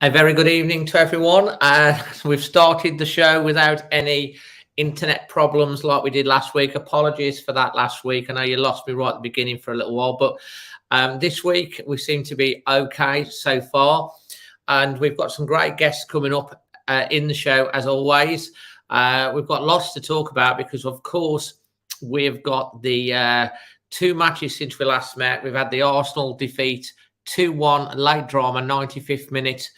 A very good evening to everyone. We've started the show without any internet problems like we did last week. Apologies for that last week. I know you lost me right at the beginning for a little while, but this week we seem to be okay so far. And we've got some great guests coming up in the show, as always. We've got lots to talk about because, of course, we've got the two matches since we last met. We've had the Arsenal defeat 2-1, late drama, 95th minute.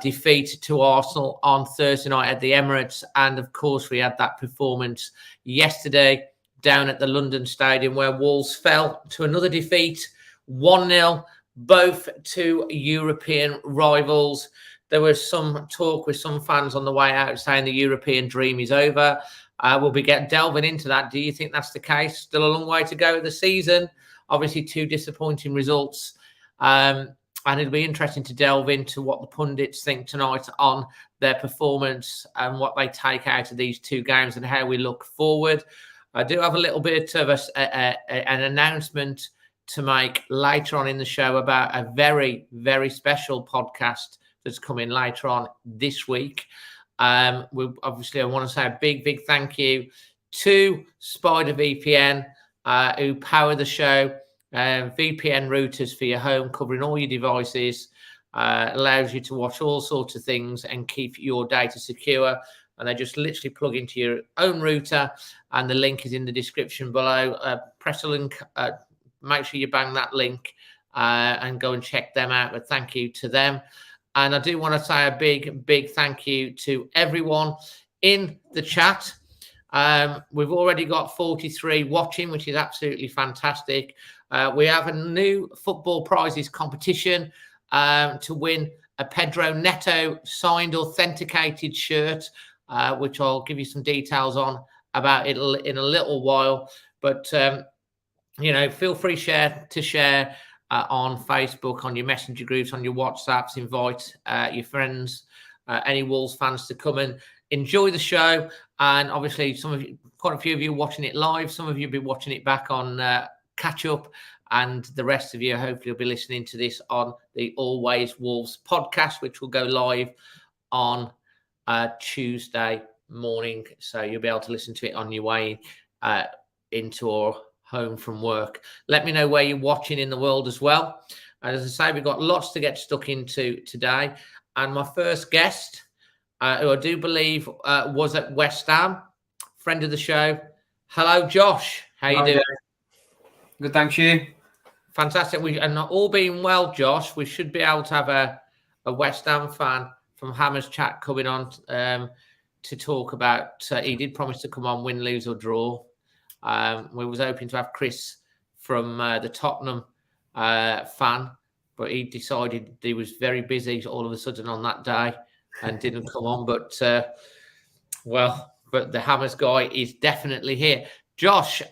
Defeat to Arsenal on Thursday night at the Emirates. And of course, we had that performance yesterday down at the London Stadium where Wolves fell to another defeat, 1-0, both to European rivals. There was some talk with some fans on the way out saying the European dream is over. We'll be delving into that. Do you think that's the case? Still a long way to go the season. Obviously, two disappointing results. And it'll be interesting to delve into what the pundits think tonight on their performance and what they take out of these two games and how we look forward. I do have a little bit of an announcement to make later on in the show about a very, very special podcast that's coming later on this week. I want to say a big, big thank you to Spider VPN who power the show. VPN routers for your home, covering all your devices, allows you to watch all sorts of things and keep your data secure. And they just literally plug into your own router, and the link is in the description below. Press the link, make sure you bang that link and go and check them out. But thank you to them. And I do want to say a big, big thank you to everyone in the chat. We've already got 43 watching, which is absolutely fantastic. We have a new football prizes competition to win a Pedro NETO signed authenticated shirt, which I'll give you some details on about it in a little while. But, feel free to share on Facebook, on your messenger groups, on your WhatsApps, invite your friends, any Wolves fans to come and enjoy the show. And obviously, quite a few of you watching it live. Some of you will be watching it back on catch up, and the rest of you hopefully will be listening to this on the Always Wolves podcast, which will go live on Tuesday morning. So you'll be able to listen to it on your way into or home from work. Let me know where you're watching in the world as well. And as I say, we've got lots to get stuck into today. And my first guest, who I do believe was at West Ham, friend of the show. Hello, Josh. How you doing? Good, thanks you. Fantastic. And all being well, Josh, we should be able to have a West Ham fan from Hammer's chat coming on to talk about. He did promise to come on, win, lose or draw. We was hoping to have Chris from the Tottenham fan, but he decided he was very busy all of a sudden on that day and didn't come on. But but the Hammers guy is definitely here. Josh,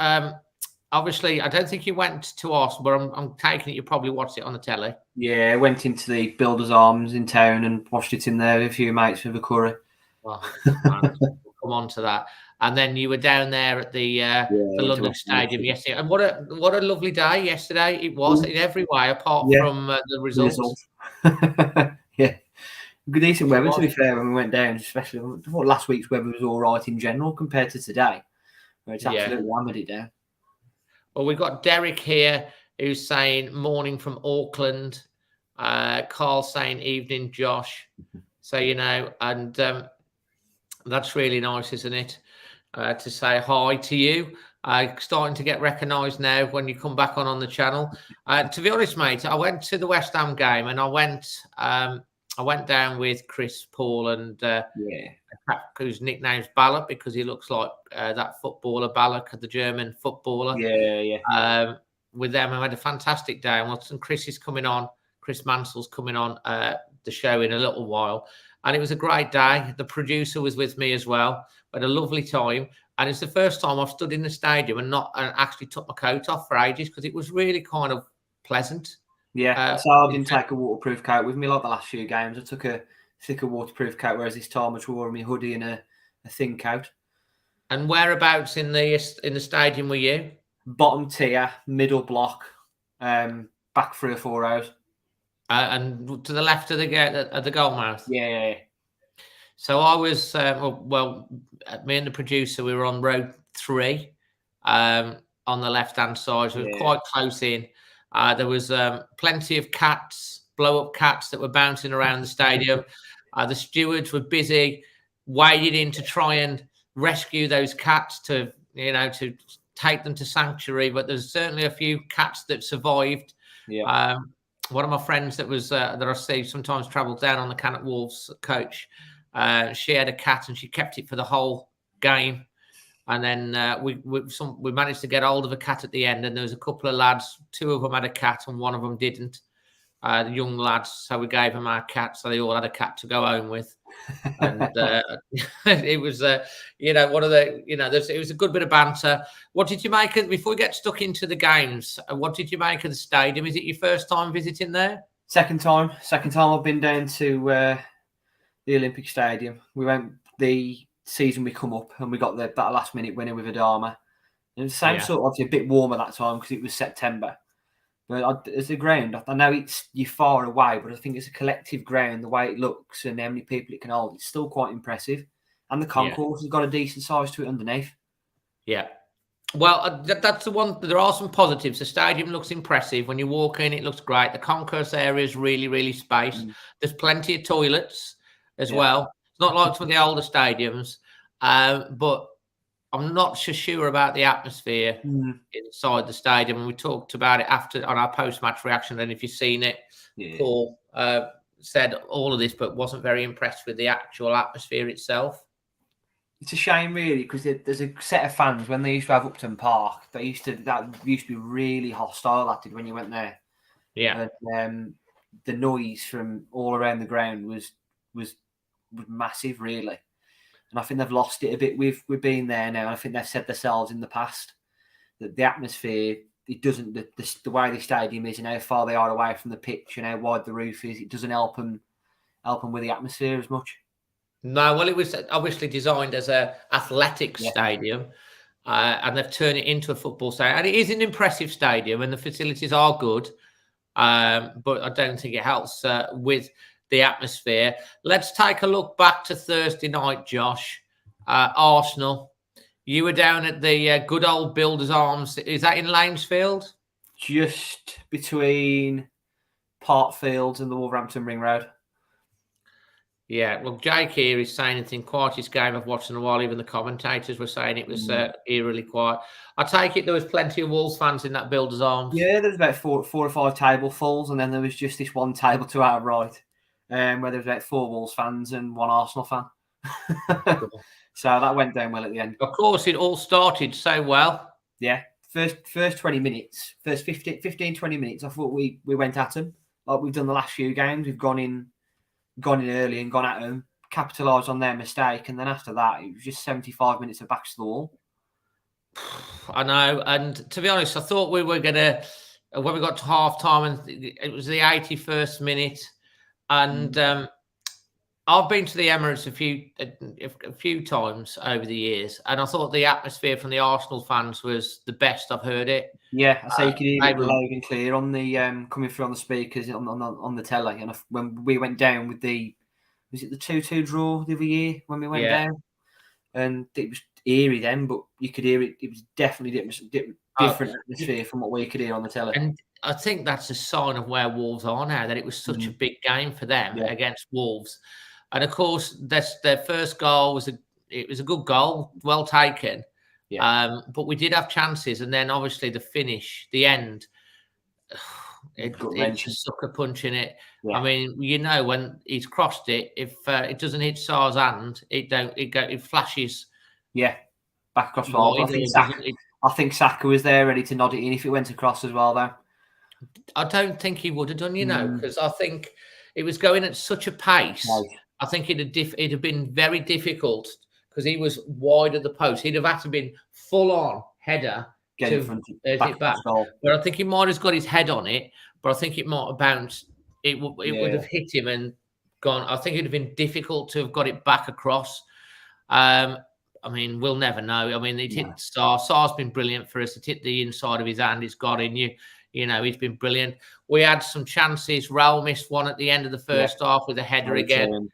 obviously, I don't think you went to us, but I'm taking it you probably watched it on the telly. Yeah, I went into the Builders Arms in town and watched it in there with a few mates with a curry. Well, we'll come on to that. And then you were down there at the London Stadium yesterday. And what a lovely day yesterday it was in every way, apart from the results. Yeah. Good, decent weather, to be fair, when we went down, especially. I thought last week's weather was all right in general compared to today, where it's absolutely hammered it down. Well, we've got Derek here who's saying morning from Auckland. Carl saying evening, Josh. So, and that's really nice, isn't it? To say hi to you. Starting to get recognised now when you come back on the channel. To be honest, mate, I went to the West Ham game and I went down with Chris, Paul, and whose nickname's Ballack because he looks like that footballer Ballack, the German footballer. With them, I had a fantastic day. And Chris is coming on. Chris Mansell's coming on the show in a little while, and it was a great day. The producer was with me as well. We had a lovely time, and it's the first time I've stood in the stadium and actually took my coat off for ages because it was really kind of pleasant. Yeah, so I didn't take a waterproof coat with me like the last few games. I took a thicker waterproof coat, whereas this time I just wore my hoodie and a thin coat. And whereabouts in the stadium were you? Bottom tier, middle block, back 3 or 4 rows. and to the left of the goal mouth. Yeah. So I was me and the producer, we were on row 3, on the left hand side. So we were quite close in. There was plenty of cats, blow up cats that were bouncing around the stadium. The stewards were busy wading in to try and rescue those cats to take them to sanctuary. But there's certainly a few cats that survived. Yeah. One of my friends that I see sometimes travels down on the Cannock Wolves coach. She had a cat and she kept it for the whole game. And then we managed to get hold of a cat at the end. And there was a couple of lads, 2 of them had a cat and 1 of them didn't. The young lads, so we gave them our cat, so they all had a cat to go home with. And it was, one of the, it was a good bit of banter. What did you make of, before we get stuck into the games, what did you make of the stadium? Is it your first time visiting there? Second time I've been down to the Olympic Stadium. We went the season we come up and we got that last minute winner with Adama. And the same sort of, obviously a bit warmer that time because it was September. But as a ground, I know you're far away, but I think it's a collective ground, the way it looks and how many people it can hold. It's still quite impressive. And the concourse has got a decent size to it underneath. Yeah. Well, that's the one. There are some positives. The stadium looks impressive. When you walk in, it looks great. The concourse area is really, really spaced. There's plenty of toilets as well. It's not like some of the older stadiums, but I'm not so sure about the atmosphere inside the stadium. And we talked about it on our post-match reaction. And if you've seen it, Paul said all of this, but wasn't very impressed with the actual atmosphere itself. It's a shame, really, because there's a set of fans when they used to have Upton Park. That used to be really hostile. That did when you went there. Yeah. And, the noise from all around the ground was massive, really. And I think they've lost it a bit with being there now. I think they've said themselves in the past that the atmosphere, it doesn't, the way the stadium is and how far they are away from the pitch and how wide the roof is, it doesn't help them with the atmosphere as much. No, well, it was obviously designed as a athletic stadium, and they've turned it into a football stadium. And it is an impressive stadium, and the facilities are good, but I don't think it helps with the atmosphere. Let's take a look back to Thursday night, Josh. Arsenal, you were down at the good old Builders Arms. Is that in Lanesfield? Just between Parkfields and the Wolverhampton Ring Road. Yeah, well, Jake here is saying it's in quietest game I've watched in a while. Even the commentators were saying it was eerily quiet. I take it there was plenty of Wolves fans in that Builders Arms. Yeah, there was about four or five tablefuls, and then there was just this one table to our right, where there was about 4 Wolves fans and 1 Arsenal fan. So that went down well at the end. Of course, it all started so well. Yeah, first 20 minutes, first 15, 20 minutes, I thought we went at them like we've done the last few games. We've gone in early and gone at them, capitalised on their mistake, and then after that, it was just 75 minutes of backs to the wall. I know, and to be honest, I thought we were going to, when we got to half-time, and it was the 81st minute, and I've been to the Emirates a few times over the years, and I thought the atmosphere from the Arsenal fans was the best I've heard it. Yeah, I say you could hear it loud and clear on the coming through on the speakers on the telly. And when we went down with was it the 2-2 draw the other year when we went down, and it was eerie then, but you could hear it. It was definitely different atmosphere from what we could hear on the telly. And I think that's a sign of where Wolves are now. That it was such a big game for them against Wolves. And of course, their first goal was a good goal, well taken. Yeah. But we did have chances, and then obviously the finish, the end, it's a sucker punch in it. Yeah. I mean, when he's crossed it, if it doesn't hit Sarr's hand, it flashes. Yeah, back across the ball. I think Saka was there ready to nod it in if it went across as well, though. I don't think he would have done, because I think it was going at such a pace. Right. I think it'd have been very difficult because he was wide of the post. He'd have had to been full on header to it back. But I think he might have got his head on it, but I think it might have bounced. It would have hit him and gone. I think it'd have been difficult to have got it back across. I mean, we'll never know. I mean, it hit Sarr. Sarr's been brilliant for us. It hit the inside of his hand. It's got in. You You know, he's been brilliant. We had some chances. Raul missed one at the end of the first half with a header again.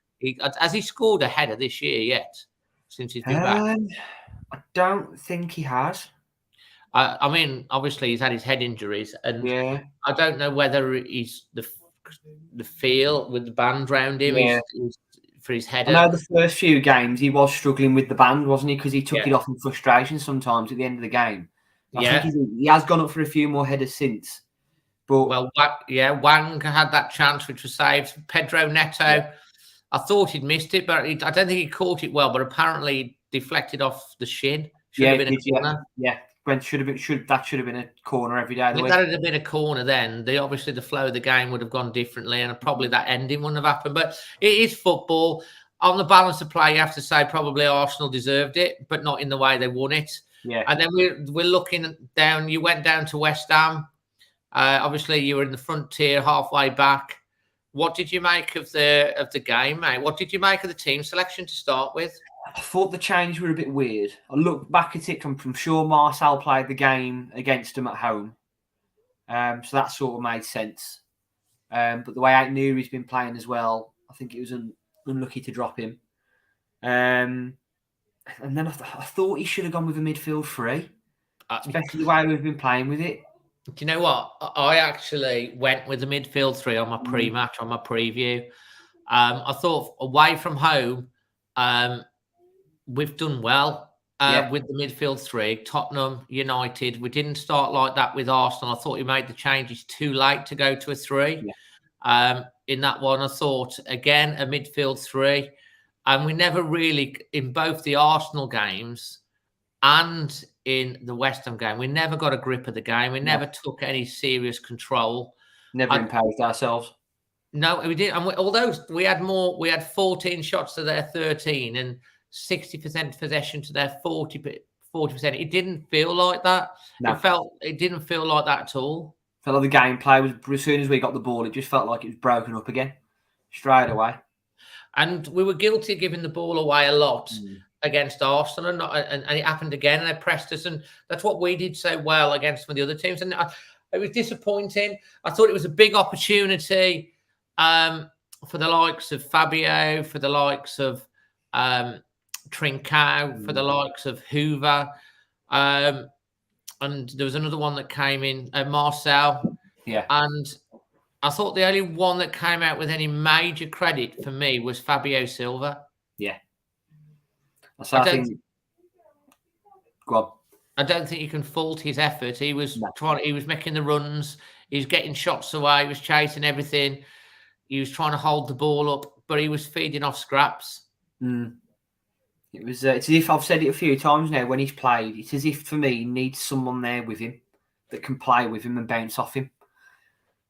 Has he scored a header this year yet, since he's been back? I don't think he has. I mean, obviously he's had his head injuries, and I don't know whether he's the feel with the band round him is for his header. I know the first few games he was struggling with the band, wasn't he? Because he took it off in frustration sometimes at the end of the game. I think he has gone up for a few more headers since. But Wang had that chance which was saved. Pedro Neto, I thought he'd missed it, but I don't think he caught it well. But apparently, he deflected off the shin. Should have been a corner. That should have been a corner every day of the week. That had been a corner then. Obviously the flow of the game would have gone differently, and probably that ending wouldn't have happened. But it is football. On the balance of play, you have to say probably Arsenal deserved it, but not in the way they won it. Yeah. And then we're looking down. You went down to West Ham. Obviously, you were in the front tier, halfway back. What did you make of the game, mate? What did you make of the team selection to start with? I thought the change were a bit weird. I looked back at it. I'm sure Marcel played the game against them at home, so that sort of made sense. But the way Aït-Nouri's been playing as well, I think it was unlucky to drop him. And then I thought he should have gone with a midfield three, especially the way we've been playing with it. Do you know what? I actually went with the midfield three on my pre-match, on my preview. I thought away from home, we've done well with the midfield three. Tottenham, United, we didn't start like that with Arsenal. I thought we made the changes too late to go to a three. In that one, I thought, again, a midfield three. And we never really, in both the Arsenal games and in the West Ham game, we never got a grip of the game. We never took any serious control. Never imposed ourselves. No, we didn't. And although we had 14 shots to their 13 and 60% possession to their 40%. It didn't feel like that. No. It didn't feel like that at all. Felt like the gameplay was, as soon as we got the ball, it just felt like it was broken up again straight away. And we were guilty of giving the ball away a lot against Arsenal, and it happened again, and they pressed us, and that's what we did so well against some of the other teams. And it was disappointing. I thought it was a big opportunity for the likes of Fabio, for the likes of Trincao, for the likes of Hoover, and there was another one that came in, Marcel. Yeah. And I thought the only one that came out with any major credit for me was Fabio Silva. Yeah. Go on. I don't think you can fault his effort. He was he was making the runs, he was getting shots away, he was chasing everything, he was trying to hold the ball up, but he was feeding off scraps. It was it's as if, I've said it a few times now, when he's played, it's as if for me he needs someone there with him that can play with him and bounce off him.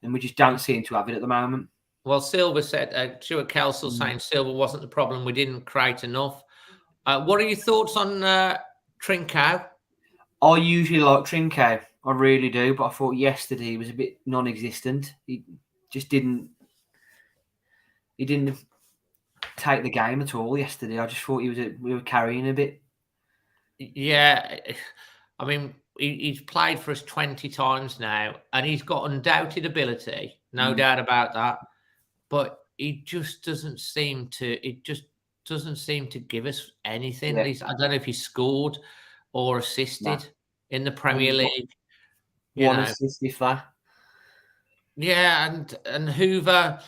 And we just don't seem to have it at the moment. Well, Silva said, Stuart Kelsall saying Silva wasn't the problem. We didn't create enough. What are your thoughts on Trincao? I usually like Trincao. I really do. But I thought yesterday he was a bit non-existent. He just didn't take the game at all yesterday. I just thought we were carrying a bit. Yeah. I mean, he's played for us 20 times now, and he's got undoubted ability, no doubt about that. But he just doesn't seem to. It just doesn't seem to give us anything. Yeah. I don't know if he scored or assisted in the Premier League. One assist, if that. Yeah, and Hoover,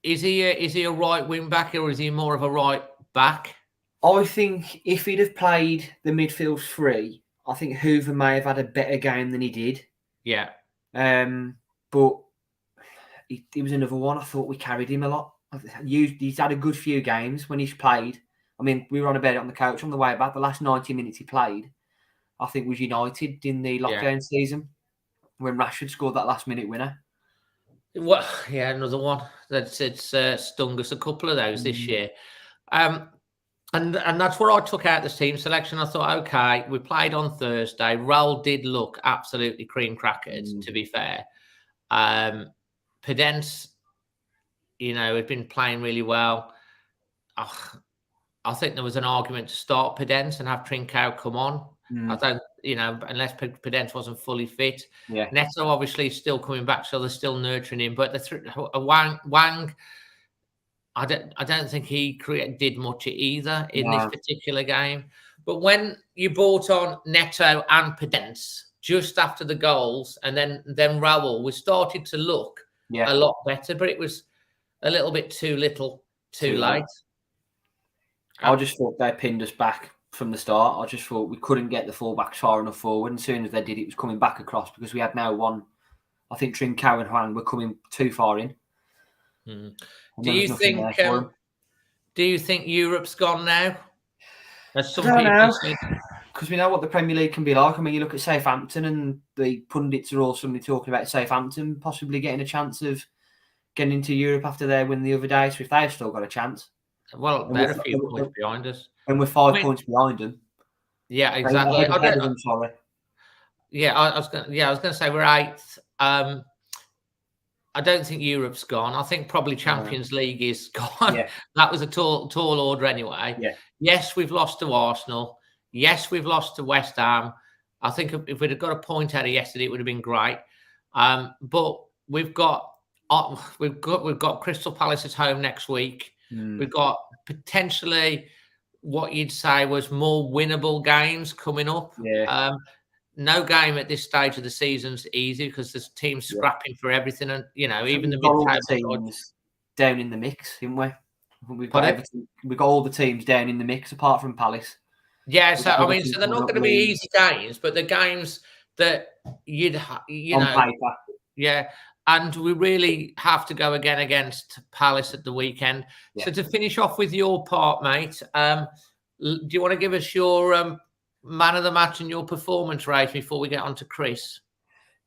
is he a right wing back, or is he more of a right back? I think if he'd have played the midfield three, I think Hoover may have had a better game than he did. Yeah. But he was another one. I thought we carried him a lot. He's had a good few games when he's played. I mean, we were on about it on the couch on the way back. The last 90 minutes he played, I think, was United in the lockdown season when Rashford scored that last-minute winner. Well, yeah, another one. It's stung us a couple of those this year. And that's where I took out the team selection. I thought, okay, we played on Thursday. Raul did look absolutely cream crackers, to be fair. Pedence, had been playing really well. I think there was an argument to start Pedence and have Trincao come on. I don't, unless Pundit wasn't fully fit. Yeah. Neto obviously is still coming back, so they're still nurturing him. But Wang, I don't think he did much either in this particular game. But when you brought on Neto and Pundit just after the goals, and then Raul, we started to look a lot better, but it was a little bit too little, too late. I just thought they pinned us back from the start. I just thought we couldn't get the fullbacks far enough forward. And as soon as they did, it was coming back across because we had now one. I think Trincao and Huang were coming too far in. Do you think Europe's gone now? As some I don't know, say. Because we know what the Premier League can be like. I mean, you look at Southampton, and the pundits are all suddenly talking about Southampton possibly getting a chance of getting into Europe after their win the other day. So if they've still got a chance, well, they're a few points behind us, and we're 5 points behind them. Yeah, exactly. Sorry. Yeah, I was going to say we're 8th. I don't think Europe's gone. I think probably Champions League is gone. Yeah. That was a tall order anyway. Yeah. Yes, we've lost to Arsenal. Yes, we've lost to West Ham. I think if we'd have got a point out of yesterday, it would have been great. But we've got Crystal Palace at home next week. We've got potentially what you'd say was more winnable games coming up. Yeah. No game at this stage of the season's easy because there's teams scrapping for everything, and even the mid-table teams down in the mix, haven't we? We've got all the teams down in the mix apart from Palace. Yeah, so they're not going to be easy games, but the games that you'd on paper. Yeah, and we really have to go again against Palace at the weekend. Yeah. So to finish off with your part, mate, do you want to give us your man of the match and your performance rating before we get on to Chris?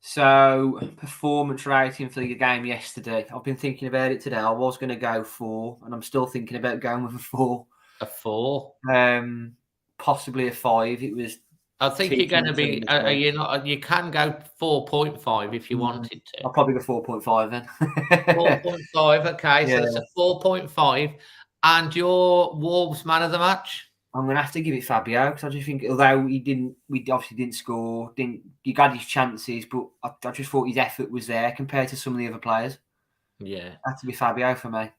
So, performance rating for the game yesterday. I've been thinking about it today. I was going to go 4, and I'm still thinking about going with a 4. A 4? Possibly a 5. It was. I think you're going to be. You can go 4.5 if you wanted to. I'll probably go 4.5 then. 4.5. Okay, so that's a 4.5. And your Wolves man of the match? I'm going to have to give it Fabio because I just think, although we obviously didn't score, he got his chances, but I just thought his effort was there compared to some of the other players. Yeah. It had to be Fabio for me.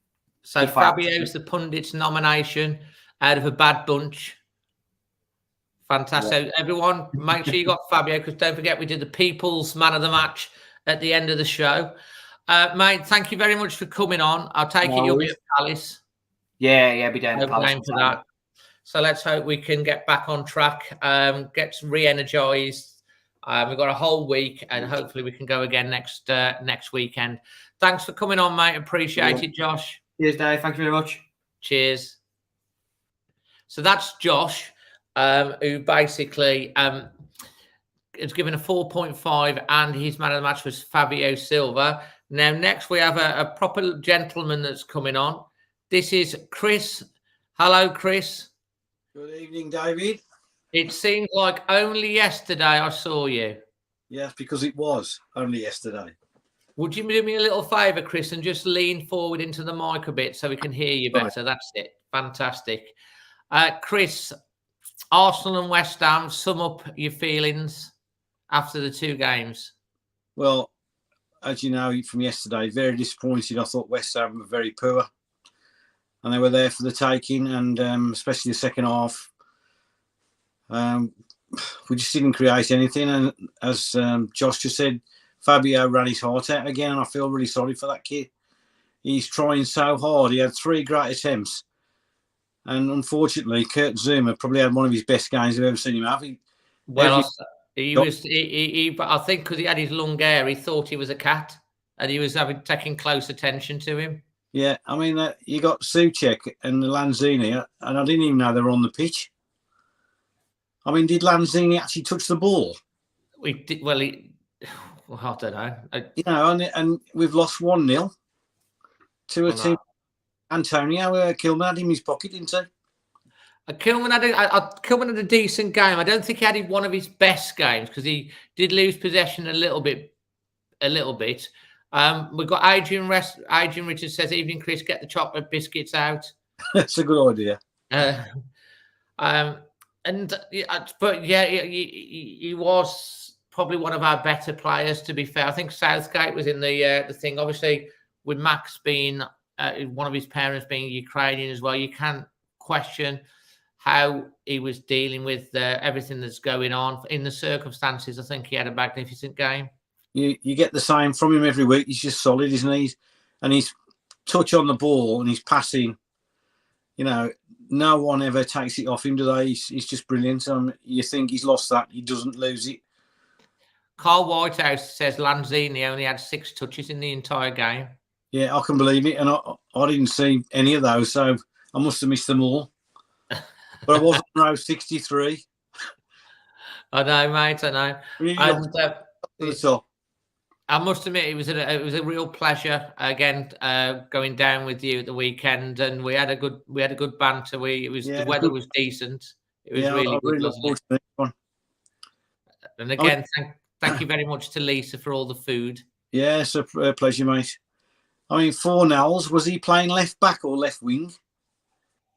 So Fabio's the pundit's nomination out of a bad bunch. Fantastic. Yeah. Everyone, make sure you got Fabio because don't forget we did the People's Man of the Match at the end of the show. Mate, thank you very much for coming on. I'll take it you'll be at Palace. Yeah, be down at Palace. For that. So let's hope we can get back on track, get re-energized. We've got a whole week, and hopefully we can go again next weekend. Thanks for coming on, mate. Appreciate it, Josh. Cheers, Dave. Thank you very much. Cheers. So that's Josh, who basically is given a 4.5, and his man of the match was Fabio Silva. Now, next we have a proper gentleman that's coming on. This is Chris. Hello, Chris. Good evening, David. It seems like only yesterday I saw you. Yes, because it was only yesterday. Would you do me a little favour, Chris, and just lean forward into the mic a bit so we can hear you better? Right. That's it. Fantastic. Chris, Arsenal and West Ham, sum up your feelings after the 2 games. Well, as you know from yesterday, very disappointed. I thought West Ham were very poor. And they were there for the taking, and especially the second half. We just didn't create anything. And as Josh just said, Fabio ran his heart out again, and I feel really sorry for that kid. He's trying so hard. He had 3 great attempts. And unfortunately, Kurt Zouma probably had one of his best games I've ever seen him have. I think because he had his long hair, he thought he was a cat, and he was taking close attention to him. Yeah, I mean, you got Souček and Lanzini, and I didn't even know they were on the pitch. I mean, did Lanzini actually touch the ball? We did. Well, I don't know. And we've lost 1-0 to a team. Antonio Kilman had him in his pocket, didn't he? Kilman had a decent game. I don't think he had one of his best games because he did lose possession a little bit. We've got Adrian Richards says, "Evening, Chris. Get the chocolate biscuits out." That's a good idea. But yeah, he was probably one of our better players. To be fair, I think Southgate was in the thing. Obviously, with Max being one of his parents being Ukrainian as well, you can't question how he was dealing with everything that's going on in the circumstances. I think he had a magnificent game. You get the same from him every week. He's just solid, isn't he? And his touch on the ball and his passing, no one ever takes it off him, do they? He's just brilliant. You think he's lost that. He doesn't lose it. Carl Whitehouse says Lanzini only had 6 touches in the entire game. Yeah, I can believe it. And I didn't see any of those, so I must have missed them all. But I was on row 63. I know, mate. I know. And, I must admit, it was a real pleasure again going down with you at the weekend, and we had a good banter. The weather was decent. It was really good. Look forward to this one. And again, thank you very much to Lisa for all the food. Yeah, it's a pleasure, mate. I mean, 4-0, was he playing left back or left wing?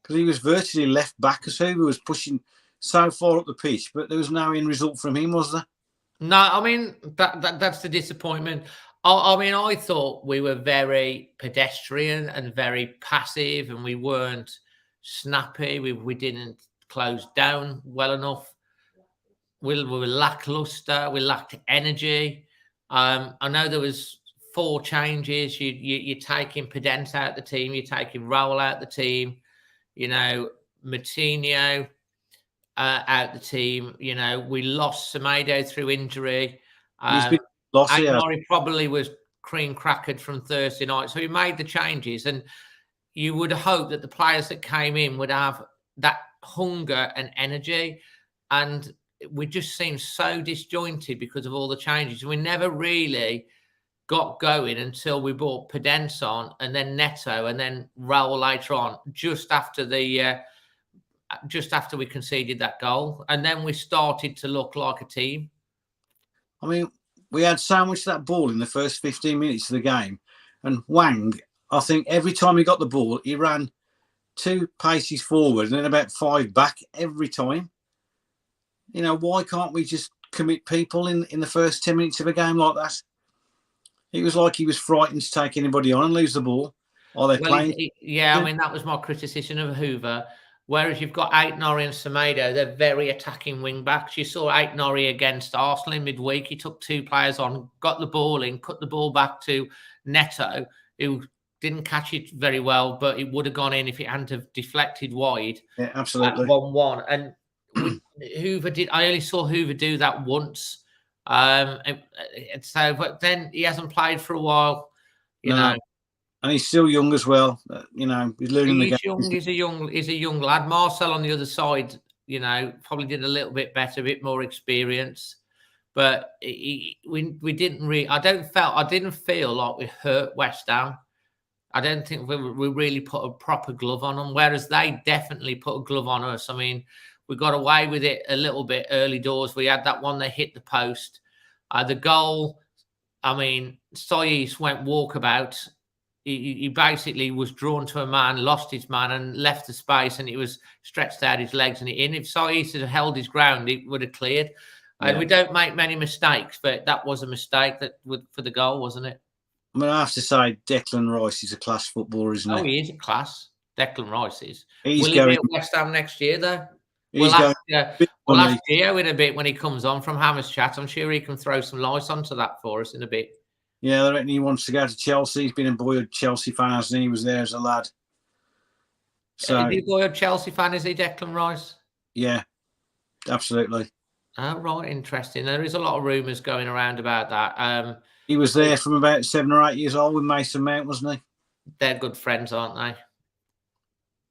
Because he was virtually left back, because Hoover was pushing so far up the pitch, but there was no end result from him, was there? No, I mean, that's the disappointment. I thought we were very pedestrian and very passive, and we weren't snappy. We didn't close down well enough. We were lackluster. We lacked energy. I know there was 4 changes. You're taking Pundit out the team. You're taking Raul out the team. Matinho out the team. We lost Semedo through injury. Agnori probably was cream crackered from Thursday night. So he made the changes, and you would hope that the players that came in would have that hunger and energy. And we just seemed so disjointed because of all the changes. We never really got going until we brought Pundit on, and then Neto, and then Raul later on, just after we conceded that goal. And then we started to look like a team. I mean, we had so much of that ball in the first 15 minutes of the game. And Wang, I think every time he got the ball, he ran 2 paces forward and then about 5 back every time. Why can't we just commit people in the first 10 minutes of a game like that? It was like he was frightened to take anybody on and lose the ball. Are they playing? I mean, that was my criticism of Hoover. Whereas you've got Aitnori and Semedo, they're very attacking wing backs. You saw Aitnori against Arsenal in midweek. He took 2 players on, got the ball in, cut the ball back to Neto, who didn't catch it very well, but it would have gone in if it hadn't have deflected wide. Yeah, absolutely. 1-1. And Hoover did. I only saw Hoover do that once. But then he hasn't played for a while. You know. And he's still young as well. He's learning the game. He's a young lad. Marcel on the other side, probably did a little bit better, a bit more experience. But we didn't really. I didn't feel like we hurt West Ham. I don't think we really put a proper glove on them, whereas they definitely put a glove on us. I mean, we got away with it a little bit early doors. We had that one that hit the post. The goal, I mean, Soyis went walkabout. He basically was drawn to a man, lost his man, and left the space, and it was stretched out his legs and in. If Soyis had held his ground, it would have cleared. And we don't make many mistakes, but that was a mistake for the goal, wasn't it? I mean, I have to say, Declan Rice is a class footballer, isn't he? Oh, he is a class. Declan Rice is. Will he be at West Ham next year, though? We'll ask Gio in a bit when he comes on from Hammers Chat. I'm sure he can throw some light onto that for us in a bit. Yeah, I reckon he wants to go to Chelsea. He's been a boyhood Chelsea fan, hasn't he? He was there as a lad. So, is he a boyhood Chelsea fan, is he, Declan Rice? Yeah, absolutely. Oh, right, interesting. There is a lot of rumours going around about that. He was there from about 7 or 8 years old with Mason Mount, wasn't he? They're good friends, aren't they?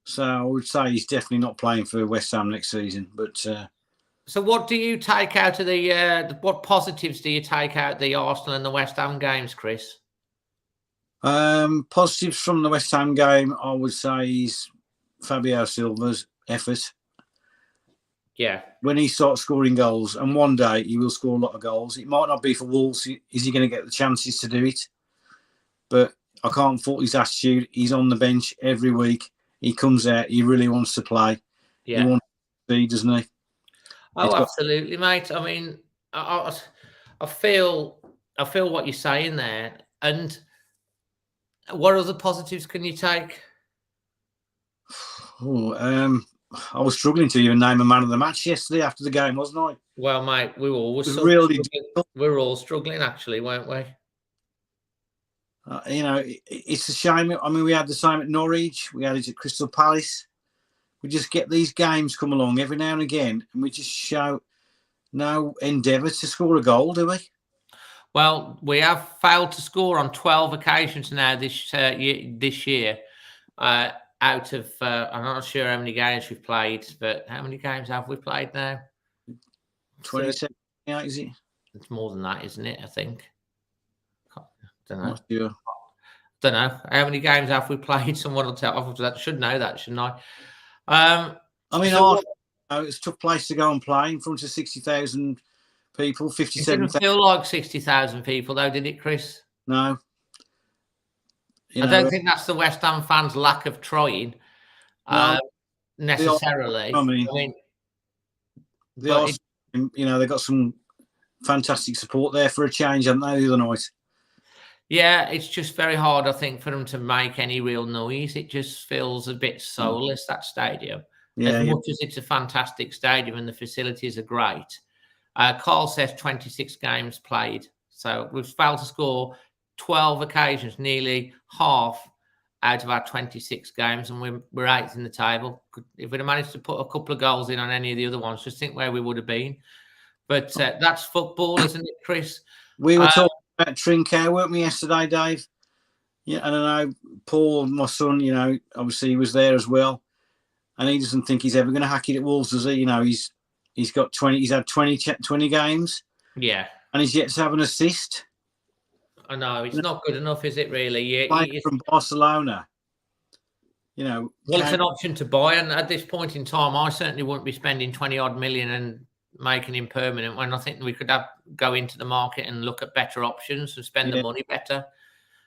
So I would say he's definitely not playing for West Ham next season. But so what do you take out of what positives do you take out of the Arsenal and the West Ham games, Chris? Positives from the West Ham game, I would say, is Fabio Silva's effort. Yeah. When he starts scoring goals, and one day he will score a lot of goals. It might not be for Wolves. Is he going to get the chances to do it? But I can't fault his attitude. He's on the bench every week. He comes out. He really wants to play. Yeah. He wants to be, doesn't he? Oh, absolutely, mate. I mean, I feel what you're saying there. And what other positives can you take? Oh, I was struggling to even name a man of the match yesterday after the game, wasn't I? Well, mate, we were always really struggling. We were all struggling, actually, weren't we? It's a shame. I mean, we had the same at Norwich. We had it at Crystal Palace. We just get these games come along every now and again, and we just show no endeavour to score a goal, do we? Well, we have failed to score on 12 occasions now this year. Out of, I'm not sure how many games we've played, but how many games have we played now? 27, is it? It's more than that, isn't it? I think. Don't know. Not sure. Don't know. How many games have we played? Someone will tell. I should know that, shouldn't I? It's a tough place to go and play in front of 60,000 people, 57,000. It didn't feel like 60,000 people, though, did it, Chris? No. I don't think that's the West Ham fans' lack of trying, necessarily. They got some fantastic support there for a change, haven't they, the other night? Yeah, it's just very hard, I think, for them to make any real noise. It just feels a bit soulless, that stadium. As much as it's a fantastic stadium and the facilities are great. Carl says 26 games played. So we've failed to score 12 occasions, nearly half out of our 26 games, and we're 8th in the table. If we'd have managed to put a couple of goals in on any of the other ones, just think where we would have been. But that's football, isn't it, Chris? We were talking about Trinker, weren't we, yesterday, Dave? Yeah, and I know Paul, my son, obviously he was there as well, and he doesn't think he's ever going to hack it at Wolves, does he? He's got 20. He's had 20 games. Yeah, and he's yet to have an assist. I know it's not good enough, is it? Really, from Barcelona. Well, it's an option to buy, and at this point in time, I certainly wouldn't be spending 20-odd million and making him permanent when I think we could go into the market and look at better options and spend the money better.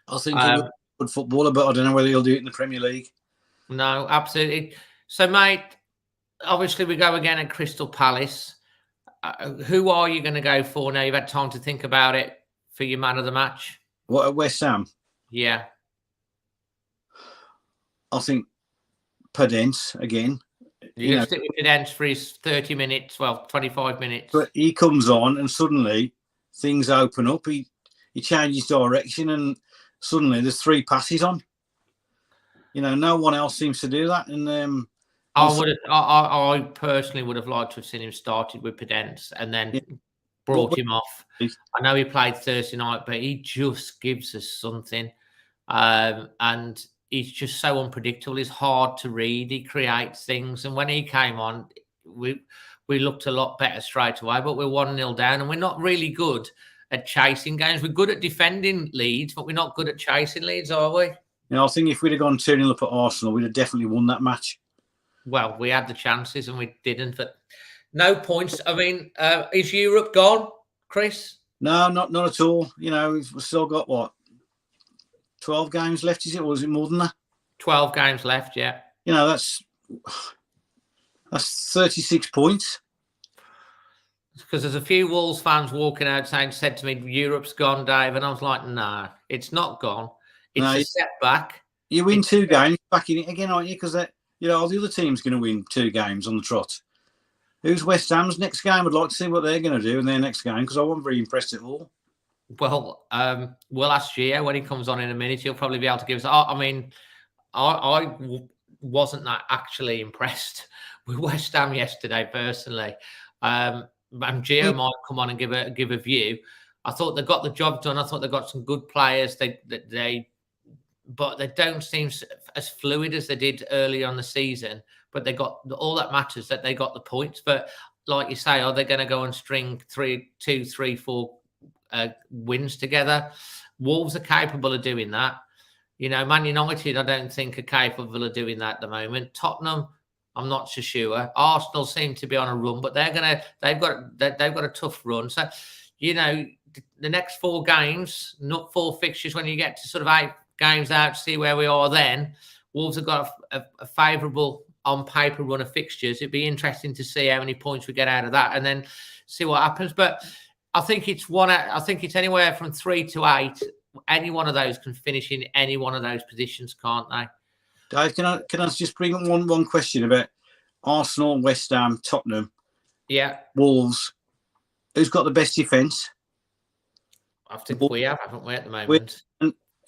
I think he's a good footballer, but I don't know whether he'll do it in the Premier League. No, absolutely. So, mate, obviously we go again at Crystal Palace. Who are you going to go for now? You've had time to think about it for your man of the match. What, at West Ham? Yeah. I think Pundit again. You stick with Pundit for his 30 minutes, 25 minutes. But he comes on and suddenly things open up. He changes direction and suddenly there's 3 passes on. No one else seems to do that. And I personally would have liked to have seen him started with Pundit and then brought him off. I know he played Thursday night, but he just gives us something. And he's just so unpredictable. He's hard to read. He creates things. And when he came on, we looked a lot better straight away, but we're 1-0 down and we're not really good at chasing games. We're good at defending leads, but we're not good at chasing leads, are we? I think if we'd have gone 2-0 up at Arsenal, we'd have definitely won that match. Well, we had the chances and we didn't, but no points. I mean, is Europe gone, Chris? No, not at all. We've still got, 12 games left, is it? Or is it more than that? 12 games left, yeah. That's 36 points. Because there's a few Wolves fans walking out said to me, Europe's gone, Dave. And I was like, nah, it's not gone. It's a setback. You win 2 games, back in it again, aren't you? Because all the other teams going to win 2 games on the trot. Who's West Ham's next game? I'd like to see what they're going to do in their next game because I wasn't very impressed at all. Well, we'll ask Gio when he comes on in a minute. He'll probably be able to give us. I wasn't that actually impressed with West Ham yesterday, personally. And Gio might come on and give a view. I thought they got the job done. I thought they got some good players. But they don't seem as fluid as they did early on the season. But they got all that matters that they got the points. But like you say, are they going to go and string 2, 3, 4 wins together? Wolves are capable of doing that. Man United, I don't think are capable of doing that at the moment. Tottenham, I'm not so sure. Arsenal seem to be on a run, but they've got a tough run. So, the next 4 games, not 4 fixtures, when you get to sort of 8 games out to see where we are then, Wolves have got a favourable on paper run of fixtures. It'd be interesting to see how many points we get out of that, and then see what happens. But I think it's anywhere from 3 to 8. Any one of those can finish in any one of those positions, can't they? Dave, can I just bring up one question about Arsenal, West Ham, Tottenham, Wolves? Who's got the best defence? I think we have, haven't we, at the moment?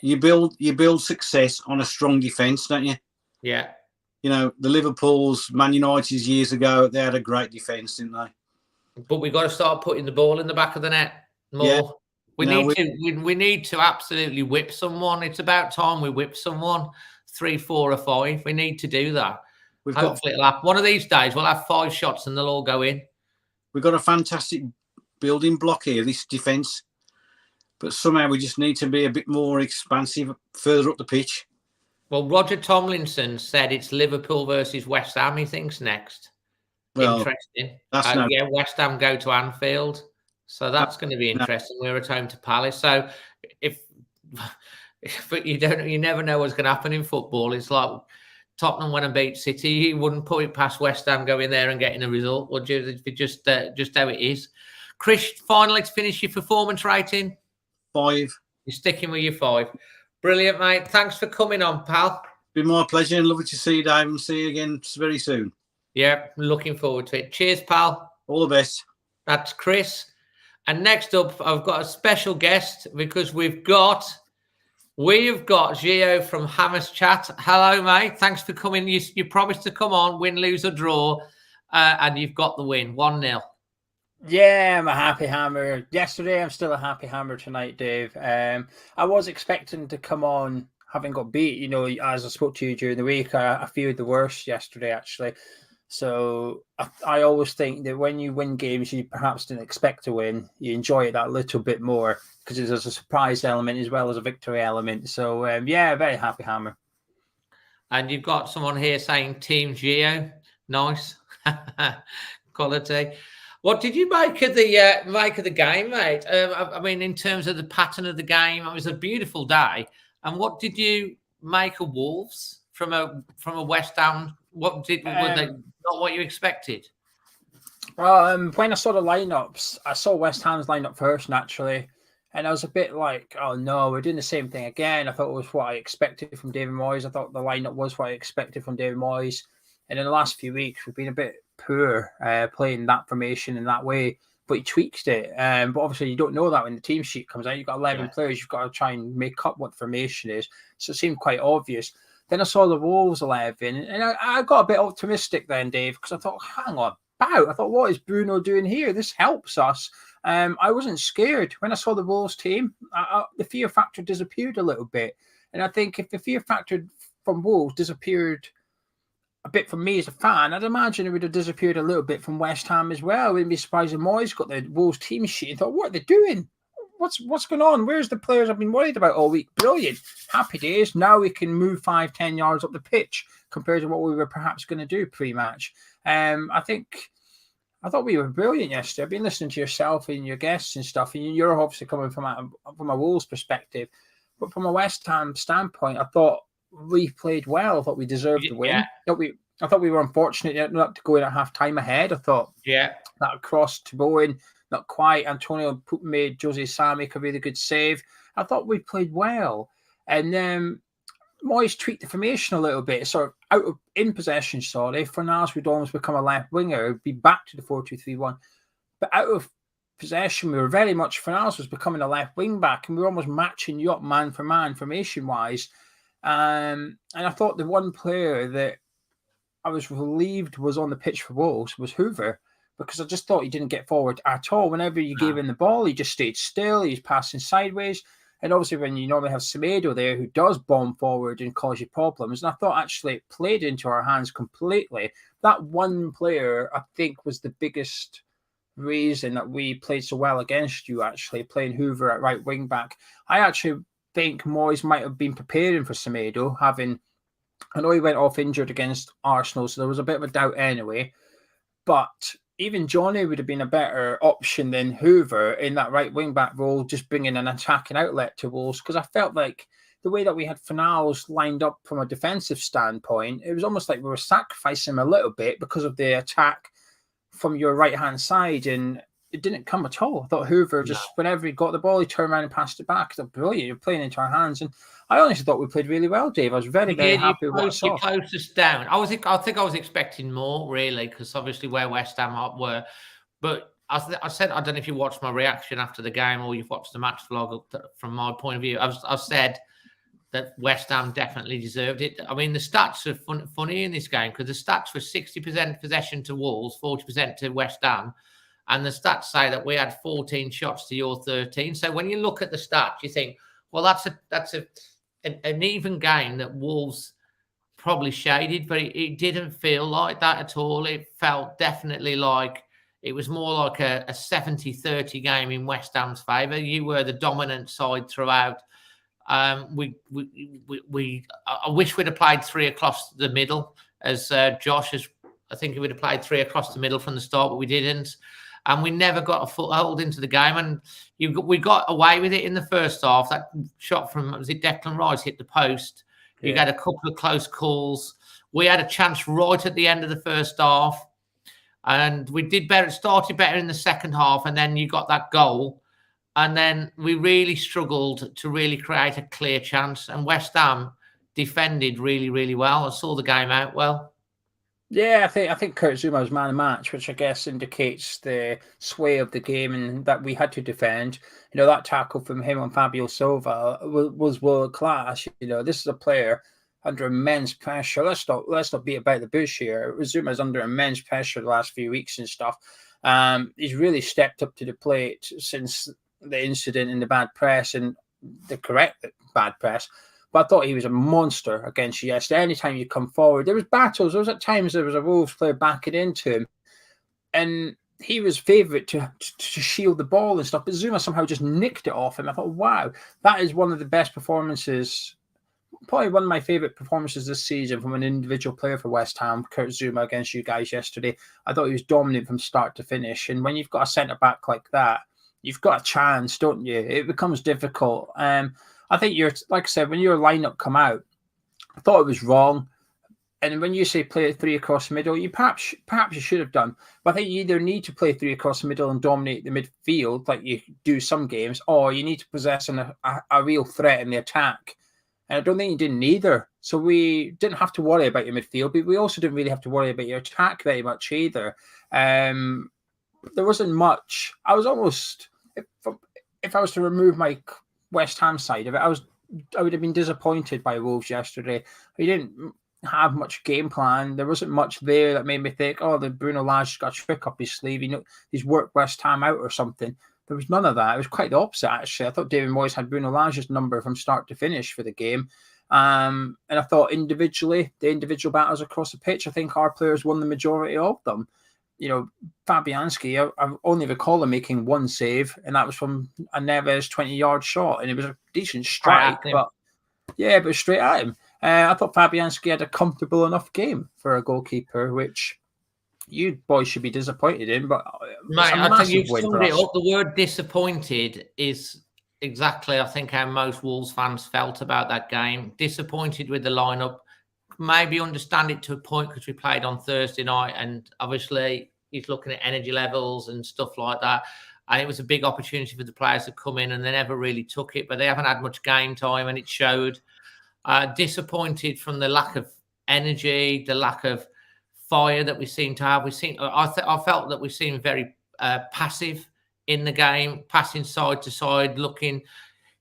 You build success on a strong defence, don't you? Yeah. You know, the Liverpool's, Man United's years ago, they had a great defence, didn't they? But we've got to start putting the ball in the back of the net more. Yeah. We need to absolutely whip someone. It's about time we whip someone. 3, 4, or 5. We need to do that. Hopefully it'll happen. One of these days we'll have 5 shots and they'll all go in. We've got a fantastic building block here, this defence. But somehow we just need to be a bit more expansive further up the pitch. Well, Roger Tomlinson said it's Liverpool versus West Ham, he thinks, next. Well, interesting. West Ham go to Anfield. So that's going to be interesting. We're at home to Palace. So but you never know what's going to happen in football. It's like Tottenham went and beat City. You wouldn't put it past West Ham going there and getting a result, would you? It's just how it is. Chris, finally to finish your performance rating. 5. You're sticking with your 5. Brilliant, mate. Thanks for coming on, pal. It's been my pleasure and lovely to see you, Dave, and see you again very soon. Yeah, looking forward to it. Cheers, pal. All the best. That's Chris. And next up, I've got a special guest because we've got Gio from Hammers Chat. Hello, mate. Thanks for coming. You promised to come on, win, lose or draw, and you've got the win, 1-0. Yeah, I'm a happy hammer. Yesterday, I'm still a happy hammer tonight, Dave. I was expecting to come on having got beat. You know, as I spoke to you during the week, I feared the worst yesterday, actually. So I always think that when you win games you perhaps didn't expect to win, you enjoy it that little bit more because there's a surprise element as well as a victory element. So, yeah, very happy hammer. And you've got someone here saying Team Gio. Nice. Quality. What did you make of the game, mate? I mean, in terms of the pattern of the game, it was a beautiful day. And what did you make of Wolves from a West Ham? Were they not what you expected? When I saw the lineups, I saw West Ham's lineup first, naturally, and I was a bit like, "Oh no, we're doing the same thing again." I thought it was what I expected from David Moyes. I thought the lineup was what I expected from David Moyes. And in the last few weeks, we've been a bit poor playing that formation in that way. But he tweaked it. But obviously, you don't know that when the team sheet comes out. You've got 11 players. You've got to try and make up what the formation is. So it seemed quite obvious. Then I saw the Wolves 11, and I got a bit optimistic then, Dave, because I thought, hang on, I thought, what is Bruno doing here? This helps us. I wasn't scared. When I saw the Wolves team, the fear factor disappeared a little bit. And I think if the fear factor from Wolves disappeared a bit from me as a fan, I'd imagine it would have disappeared a little bit from West Ham as well. I wouldn't be surprised if Moyes got the Wolves team sheet and thought, what are they doing? What's going on? Where's the players I've been worried about all week? Brilliant. Happy days. Now we can move 5-10 yards up the pitch compared to what we were perhaps going to do pre-match. I thought we were brilliant yesterday. I've been listening to yourself and your guests and stuff, and you're obviously coming from a Wolves perspective. But from a West Ham standpoint, I thought we played well. I thought we deserved the win. I thought we were unfortunate not to go in at half-time ahead. I thought that cross to Bowen, not quite. Antonio made Jose Sa make a really good save. I thought we played well. And then Moyes tweaked the formation a little bit. Sort of in possession, Fornals would almost become a left winger. It would be back to the 4-2-3-1. But out of possession, we were very much, Fornals was becoming a left wing back, and we were almost matching you up man for man formation-wise. And I thought the one player that I was relieved was on the pitch for Wolves was Hoover, because I just thought he didn't get forward at all. Whenever you gave him the ball, he just stayed still. He was passing sideways. And obviously when you normally have Semedo there who does bomb forward and cause you problems, and I thought actually it played into our hands completely. That one player, I think, was the biggest reason that we played so well against you, actually, playing Hoover at right wing back. I actually think Moyes might have been preparing for Semedo, I know he went off injured against Arsenal, so there was a bit of a doubt anyway. But even Johnny would have been a better option than Hoover in that right wing back role, just bringing an attacking outlet to Wolves, because I felt like the way that we had Fornals lined up from a defensive standpoint, it was almost like we were sacrificing him a little bit because of the attack from your right-hand side, and it didn't come at all. I thought Hoover just, whenever he got the ball, he turned around and passed it back. I thought, brilliant, you're playing into our hands. And I honestly thought we played really well, Dave. I was very, very happy with what I saw. You closed us down. I think I was expecting more, really, because obviously where West Ham were. But I said, I don't know if you watched my reaction after the game or you've watched the match vlog from my point of view. I've said that West Ham definitely deserved it. I mean, the stats are funny in this game because the stats were 60% possession to Wolves, 40% to West Ham. And the stats say that we had 14 shots to your 13. So when you look at the stats, you think, well, that's an even game that Wolves probably shaded, but it didn't feel like that at all. It felt definitely like it was more like a 70-30 game in West Ham's favour. You were the dominant side throughout. I wish we'd have played three across the middle, as Josh has. I think he would have played three across the middle from the start, but we didn't. And we never got a foothold into the game. And we got away with it in the first half. That shot from, was it Declan Rice hit the post? You got a couple of close calls. We had a chance right at the end of the first half. And we did better. It started better in the second half. And then you got that goal. And then we really struggled to really create a clear chance. And West Ham defended really, really well. I saw the game out well. Yeah, I think Kurt Zuma was man of the match, which I guess indicates the sway of the game and that we had to defend. You know, that tackle from him on Fabio Silva was world class. You know, this is a player under immense pressure. Let's not beat about the bush here. Zuma's under immense pressure the last few weeks and stuff. He's really stepped up to the plate since the incident in the bad press and the correct bad press. But I thought he was a monster against you yesterday. Anytime you come forward, there was battles. There was at times there was a Wolves player backing into him, and he was favourite to shield the ball and stuff. But Zuma somehow just nicked it off him. I thought, wow, that is one of the best performances, probably one of my favourite performances this season from an individual player for West Ham. Kurt Zuma against you guys yesterday. I thought he was dominant from start to finish. And when you've got a centre back like that, you've got a chance, don't you? It becomes difficult. I think like I said, when your lineup come out, I thought it was wrong. And when you say play three across the middle, you perhaps you should have done. But I think you either need to play three across the middle and dominate the midfield like you do some games, or you need to possess a real threat in the attack. And I don't think you did neither. So we didn't have to worry about your midfield, but we also didn't really have to worry about your attack very much either. There wasn't much. I was almost, if I was to remove my West Ham side of it, I would have been disappointed by Wolves yesterday. We didn't have much game plan. There wasn't much there that made me think, oh, the Bruno Lage got a trick up his sleeve. You know, he's worked West Ham out or something. There was none of that. It was quite the opposite, actually. I thought David Moyes had Bruno Lage's number from start to finish for the game. And I thought individually, the individual battles across the pitch, I think our players won the majority of them. You know, Fabianski, I only recall him making one save, and that was from a Neves 20-yard shot, and it was a decent strike, but straight at him. I thought Fabianski had a comfortable enough game for a goalkeeper, which you boys should be disappointed in. But mate, I think you've summed it up. The word disappointed is exactly, I think, how most Wolves fans felt about that game. Disappointed with the lineup. Maybe understand it to a point because we played on Thursday night and obviously he's looking at energy levels and stuff like that. And it was a big opportunity for the players to come in and they never really took it, but they haven't had much game time and it showed. Disappointed from the lack of energy, the lack of fire that we seem to have. I felt that we seemed very passive in the game, passing side to side, looking.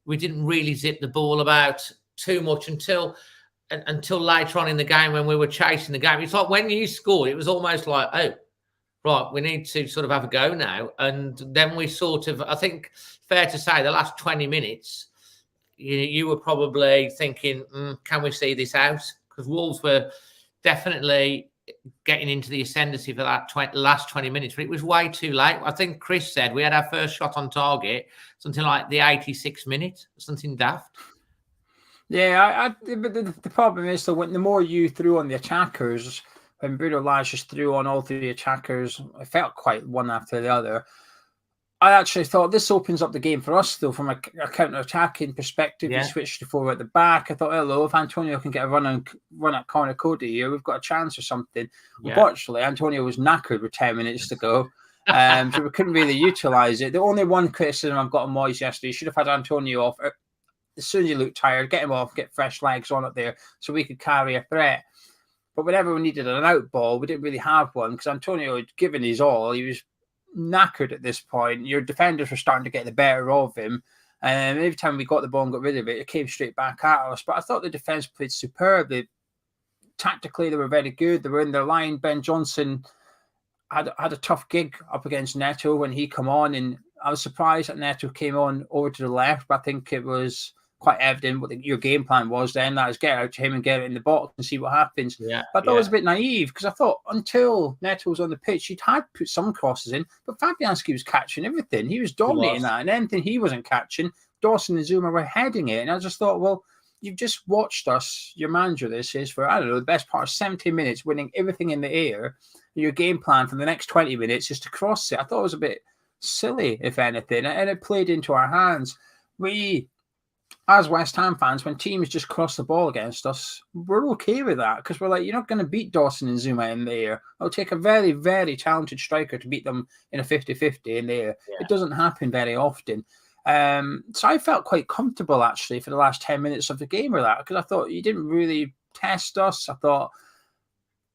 We didn't really zip the ball about too much until later on in the game when we were chasing the game. It's like when you scored, it was almost like, oh, right, we need to sort of have a go now. And then we sort of, I think, fair to say, the last 20 minutes, you were probably thinking, can we see this out? Because Wolves were definitely getting into the ascendancy for that last 20 minutes, but it was way too late. I think Chris said we had our first shot on target, something like the 86th minute, something daft. Yeah, the problem is that when the more you threw on the attackers, when Bruno Lage just threw on all three attackers, it felt quite one after the other. I actually thought this opens up the game for us, though, from a counter-attacking perspective. Yeah. You switched to 4 at the back. I thought, hello, if Antonio can get a run at Connor Cody here, we've got a chance or something. Yeah. Unfortunately, Antonio was knackered with 10 minutes to go, so we couldn't really utilise it. The only one criticism I've got on Moyes yesterday, you should have had Antonio off. As soon as you look tired, get him off, get fresh legs on it there, so we could carry a threat. But whenever we needed an out ball, we didn't really have one, because Antonio had given his all. He was knackered at this point. Your defenders were starting to get the better of him, and every time we got the ball and got rid of it, it came straight back at us. But I thought the defense played superbly. Tactically, they were very good. They were in their line. Ben Johnson had a tough gig up against Neto when he come on, and I was surprised that Neto came on over to the left, but I think it was quite evident what your game plan was then. That was get out to him and get it in the box and see what happens. Yeah, but I thought it was a bit naive, because I thought until Neto was on the pitch, he'd had put some crosses in, but Fabianski was catching everything. He was dominating that, and anything he wasn't catching, Dawson and Zuma were heading it. And I just thought, well, you've just watched us, your manager this is, for, I don't know, the best part of 70 minutes, winning everything in the air. Your game plan for the next 20 minutes is to cross it. I thought it was a bit silly, if anything, and it played into our hands. We, as West Ham fans, when teams just cross the ball against us, we're okay with that, because we're like, you're not going to beat Dawson and Zuma in the air. It'll take a very, very talented striker to beat them in a 50-50 in the air. Yeah. It doesn't happen very often. So I felt quite comfortable, actually, for the last 10 minutes of the game with that, because I thought you didn't really test us. I thought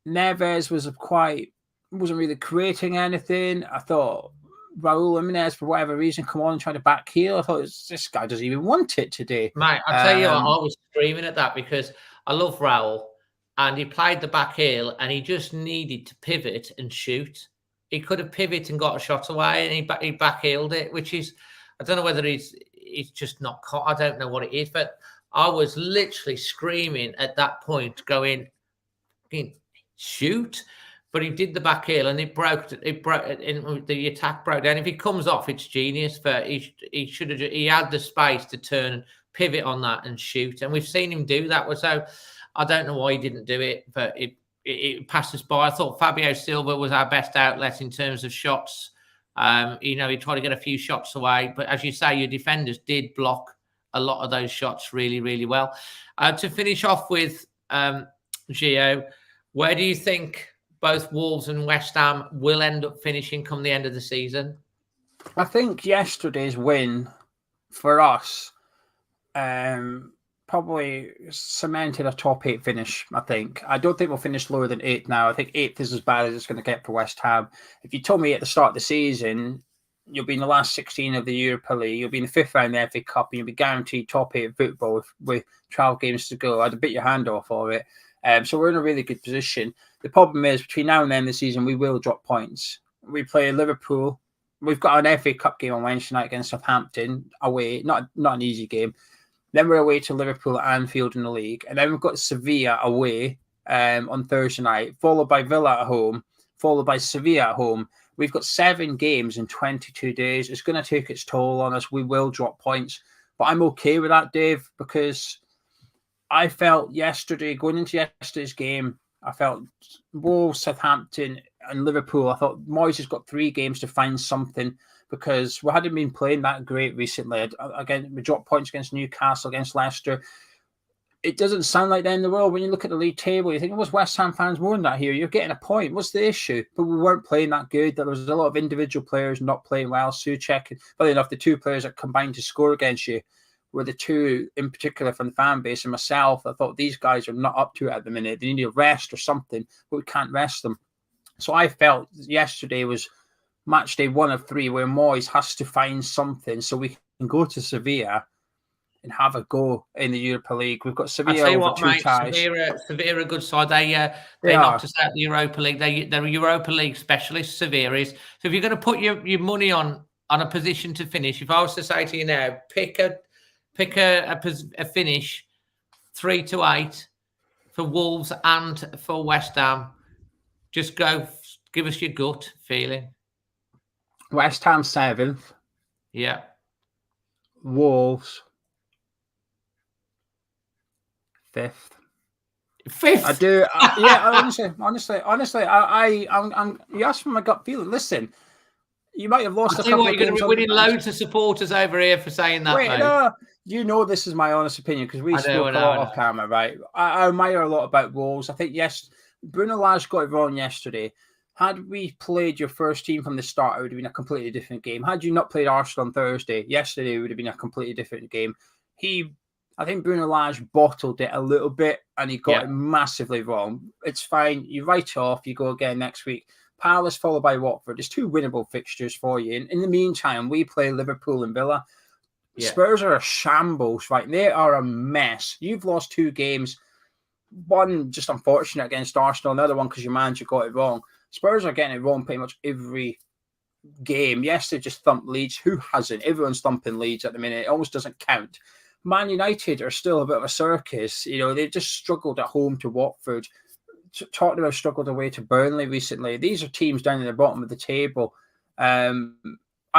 Neves wasn't really creating anything. I thought Raul Jimenez, for whatever reason, come on and try to back heel. I thought this guy doesn't even want it today. Mate, I'll tell you what, I was screaming at that, because I love Raul, and he played the back heel, and he just needed to pivot and shoot. He could have pivoted and got a shot away, and he back heeled it, which is, I don't know whether he's just not caught. I don't know what it is, but I was literally screaming at that point, going, shoot. But he did the back heel, and it broke. The attack broke down. If he comes off, it's genius. But he should have. He had the space to turn, pivot on that, and shoot. And we've seen him do that. So I don't know why he didn't do it, but it passed us by. I thought Fabio Silva was our best outlet in terms of shots. He tried to get a few shots away, but as you say, your defenders did block a lot of those shots really, really well. To finish off with, Gio, where do you think both Wolves and West Ham will end up finishing come the end of the season? I think yesterday's win for us probably cemented a top 8 finish, I think. I don't think we'll finish lower than 8th now. I think 8th is as bad as it's going to get for West Ham. If you told me at the start of the season, you'll be in the last 16 of the Europa League, you'll be in the 5th round of the FA Cup, and you'll be guaranteed top 8 football with 12 games to go, I'd have bit your hand off for it. So we're in a really good position. The problem is, between now and then the season, we will drop points. We play Liverpool. We've got an FA Cup game on Wednesday night against Southampton away. Not an easy game. Then we're away to Liverpool at Anfield in the league. And then we've got Sevilla away on Thursday night, followed by Villa at home, followed by Sevilla at home. We've got 7 games in 22 days. It's going to take its toll on us. We will drop points. But I'm okay with that, Dave, because I felt going into yesterday's game, I felt Wolves, Southampton and Liverpool, I thought Moyes has got 3 games to find something, because we hadn't been playing that great recently. Again, we dropped points against Newcastle, against Leicester. It doesn't sound like the end of the world. When you look at the league table, you think, what's West Ham fans more than that here? You're getting a point. What's the issue? But we weren't playing that good. There was a lot of individual players not playing well. Souček, funny enough, the 2 players that combined to score against you were the 2 in particular from the fan base, and myself. I thought these guys are not up to it at the minute. They need a rest or something, but we can't rest them. So I felt yesterday was match day 1 of 3 where Moyes has to find something so we can go to Sevilla and have a go in the Europa League. We've got Sevilla over 2 ties. Sevilla are a good side. They knocked us out of the Europa League. They're a Europa League specialist, Sevilla is. So if you're going to put your money on a position to finish, if I was to say to you now, pick a finish 3 to 8 for Wolves and for West Ham. Just give us your gut feeling. West Ham 7th. Yeah. Wolves 5th. 5th. I do. Yeah, honestly, I'm. You asked for my gut feeling. Listen, You might have lost I a tell you couple what, of you're going games to be on winning defense. loads of supporters over here for saying that, Wait, mate. no, you know this is my honest opinion because we spoke a lot off camera, right? I admire a lot about Wolves. I think, yes, Bruno Lage got it wrong yesterday. Had we played your first team from the start, it would have been a completely different game. Had you not played Arsenal on Thursday, yesterday it would have been a completely different game. I think Bruno Lage bottled it a little bit and he got it massively wrong. It's fine. You write it off. You go again next week. Palace followed by Watford. It's 2 winnable fixtures for you. And in the meantime, we play Liverpool and Villa. Yeah. Spurs are a shambles, right? They are a mess. You've lost 2 games. One just unfortunate against Arsenal. Another one because your manager got it wrong. Spurs are getting it wrong pretty much every game. Yes, they just thumped Leeds. Who hasn't? Everyone's thumping Leeds at the minute. It almost doesn't count. Man United are still a bit of a circus. You know, they've just struggled at home to Watford. Tottenham have struggled away to Burnley recently. These are teams down at the bottom of the table. I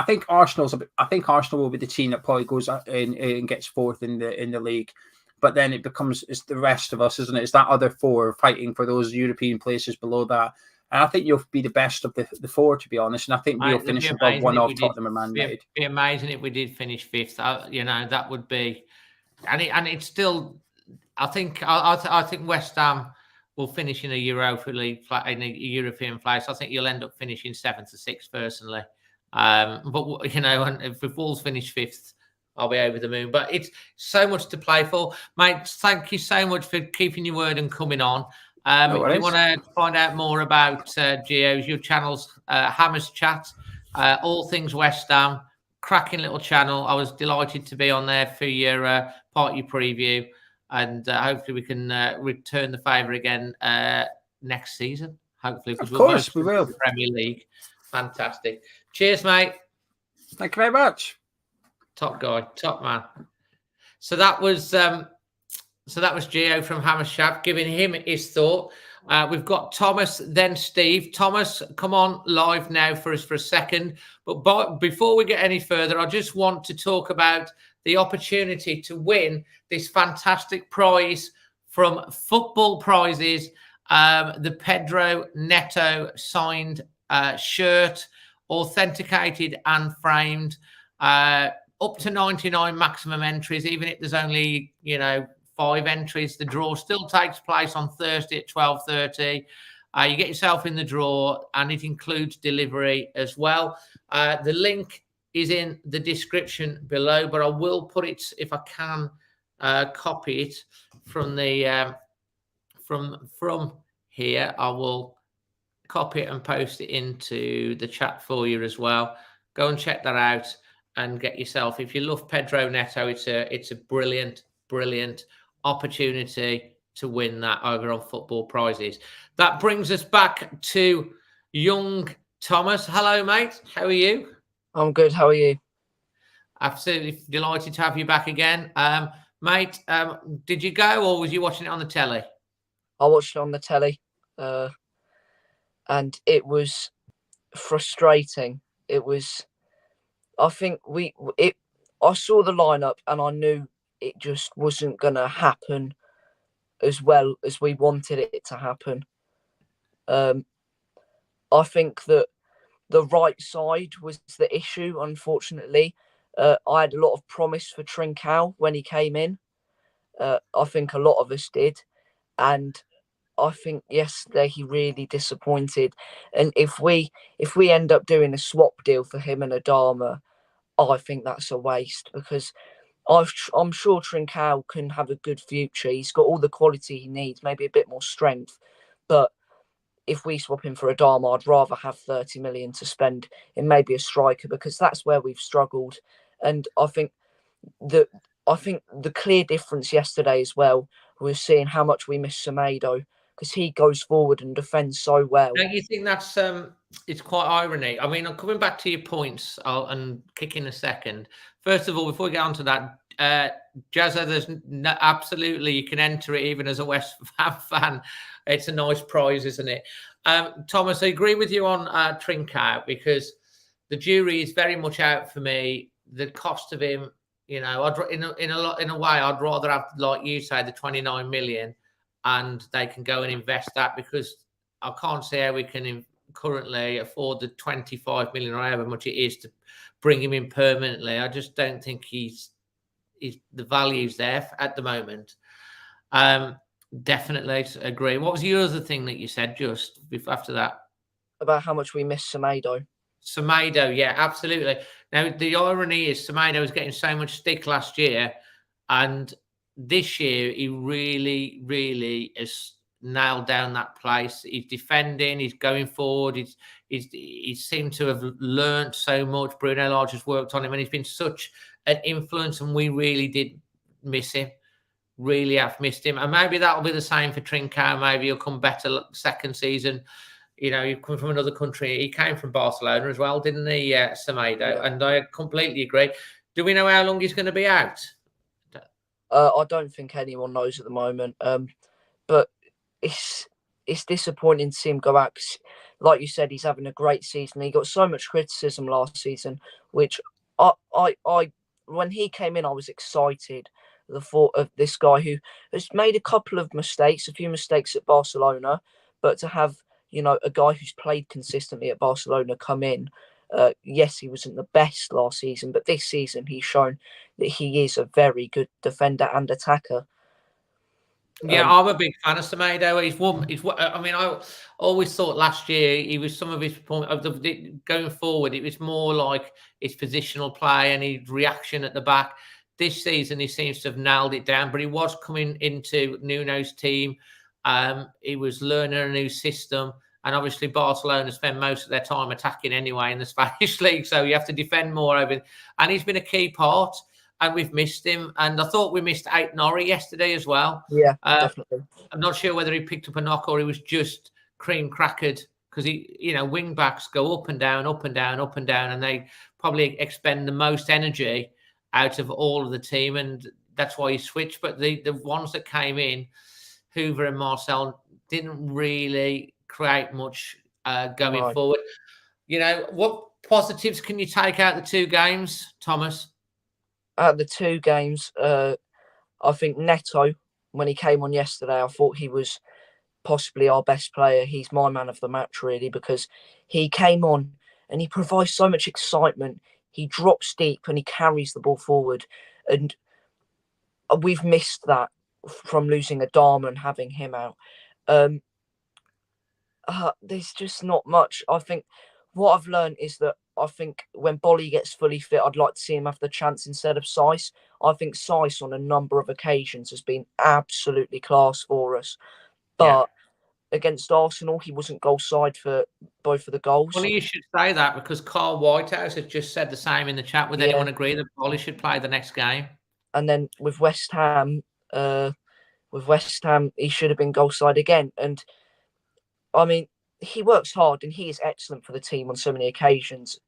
think Arsenal will be the team that probably goes in and gets 4th in the league. But then it's the rest of us, isn't it? It's that other 4 fighting for those European places below that. And I think you'll be the best of the 4, to be honest. And I think we'll finish above one of Tottenham and Man United. It'd be amazing if we did finish 5th. You know, that would be, and it's still. I think West Ham will finish in a Europa League in a European place. I think you'll end up finishing 7th or 6th personally. But you know, and if Wolves finish 5th, I'll be over the moon. But it's so much to play for, mate. Thank you so much for keeping your word and coming on. If you want to find out more about Gio's, your channel's Hammers Chat, all things West Ham, cracking little channel. I was delighted to be on there for your party preview, and hopefully we can return the favour again next season. Hopefully, because of course we will. The Premier League, fantastic. Cheers, mate. Thank you very much. Top guy, top man. So that was Gio from Hammershaft giving him his thought. We've got Thomas, then Steve. Thomas, come on live now for us for a second. But before we get any further, I just want to talk about the opportunity to win this fantastic prize from Football Prizes, the Pedro Neto signed shirt, authenticated and framed, up to 99 maximum entries, even if there's only, 5 entries. The draw still takes place on Thursday at 12:30. You get yourself in the draw, and it includes delivery as well. The link is in the description below, but I will put it, if I can, copy it from the from here. I will copy it and post it into the chat for you as well. Go and check that out and get yourself. If you love Pedro Neto, it's a brilliant opportunity to win that over on Football Prizes. That brings us back to young Thomas. Hello, mate. How are you? I'm good. How are you? Absolutely delighted to have you back again. Mate, did you go or was you watching it on the telly? I watched it on the telly and it was frustrating. It was, I think I saw the lineup and I knew it just wasn't going to happen as well as we wanted it to happen. I think that the right side was the issue, unfortunately. I had a lot of promise for Trincao when he came in. I think a lot of us did. And I think yesterday he really disappointed. And if we end up doing a swap deal for him and Adama, I think that's a waste because I'm sure Trincao can have a good future. He's got all the quality he needs, maybe a bit more strength. But if we swap him for Adama, I'd rather have 30 million to spend in maybe a striker because that's where we've struggled. And I think the clear difference yesterday as well was seeing how much we miss Semedo because he goes forward and defends so well. Don't you think that's it's quite irony? I mean, I'm coming back to your points and kick in a second. First of all, before we get on to that, Jazza, there's absolutely, you can enter it even as a West Ham fan. It's a nice prize, isn't it? Thomas, I agree with you on Trincao because the jury is very much out for me. The cost of him, in a way, I'd rather have, like you say, the 29 million, and they can go and invest that because I can't see how we can currently afford the 25 million or however much it is to bring him in permanently. I just don't think he's the value's there at the moment. Definitely agree. What was the other thing that you said just after that? About how much we miss Semedo. Semedo, yeah, absolutely. Now, the irony is Semedo was getting so much stick last year, and this year he really, really has nailed down that place. He's defending, he's going forward, he seemed to have learned so much. Bruno Lage has worked on him, and he's been such an influence, and we really did miss him. Really have missed him. And maybe that'll be the same for Trincao. Maybe he'll come better second season. You know, he come from another country. He came from Barcelona as well, didn't he, Semedo? Yeah. And I completely agree. Do we know how long he's going to be out? I don't think anyone knows at the moment. But it's disappointing to see him go out. 'Cause, like you said, he's having a great season. He got so much criticism last season, which I when he came in, I was excited. The thought of this guy who has made a couple of mistakes, a few mistakes at Barcelona, but to have, you know, a guy who's played consistently at Barcelona come in. Yes, he wasn't the best last season, but this season he's shown that he is a very good defender and attacker. Yeah, I'm a big fan of Semedo. I mean, I always thought last year he was some of his point of going forward. It was more like his positional play and his reaction at the back. This season, he seems to have nailed it down, but he was coming into Nuno's team. He was learning a new system, and obviously Barcelona spend most of their time attacking anyway in the Spanish league, so you have to defend more over it. And he's been a key part, and we've missed him. And I thought we missed Ait-Nouri yesterday as well. Yeah, definitely. I'm not sure whether he picked up a knock or he was just cream crackered, because wing backs go up and down, up and down, up and down, and they probably expend the most energy out of all of the team, and that's why he switched. But the ones that came in, Hoover and Marcel, didn't really create much going forward. You know, what positives can you take out of the two games, Thomas? Out of the two games, I think Neto, when he came on yesterday, I thought he was possibly our best player. He's my man of the match, really, because he came on and he provides so much excitement. He drops deep and he carries the ball forward. And we've missed that from losing Adama and having him out. There's just not much. I think what I've learned is that I think when Bolly gets fully fit, I'd like to see him have the chance instead of Saiss. I think Saiss on a number of occasions has been absolutely class for us. But against Arsenal, he wasn't goal side for both of the goals. Well, you should say that, because Carl Whitehouse has just said the same in the chat. Would anyone agree that Bolly should play the next game? And then with West Ham, he should have been goal side again. And I mean, he works hard and he is excellent for the team on so many occasions.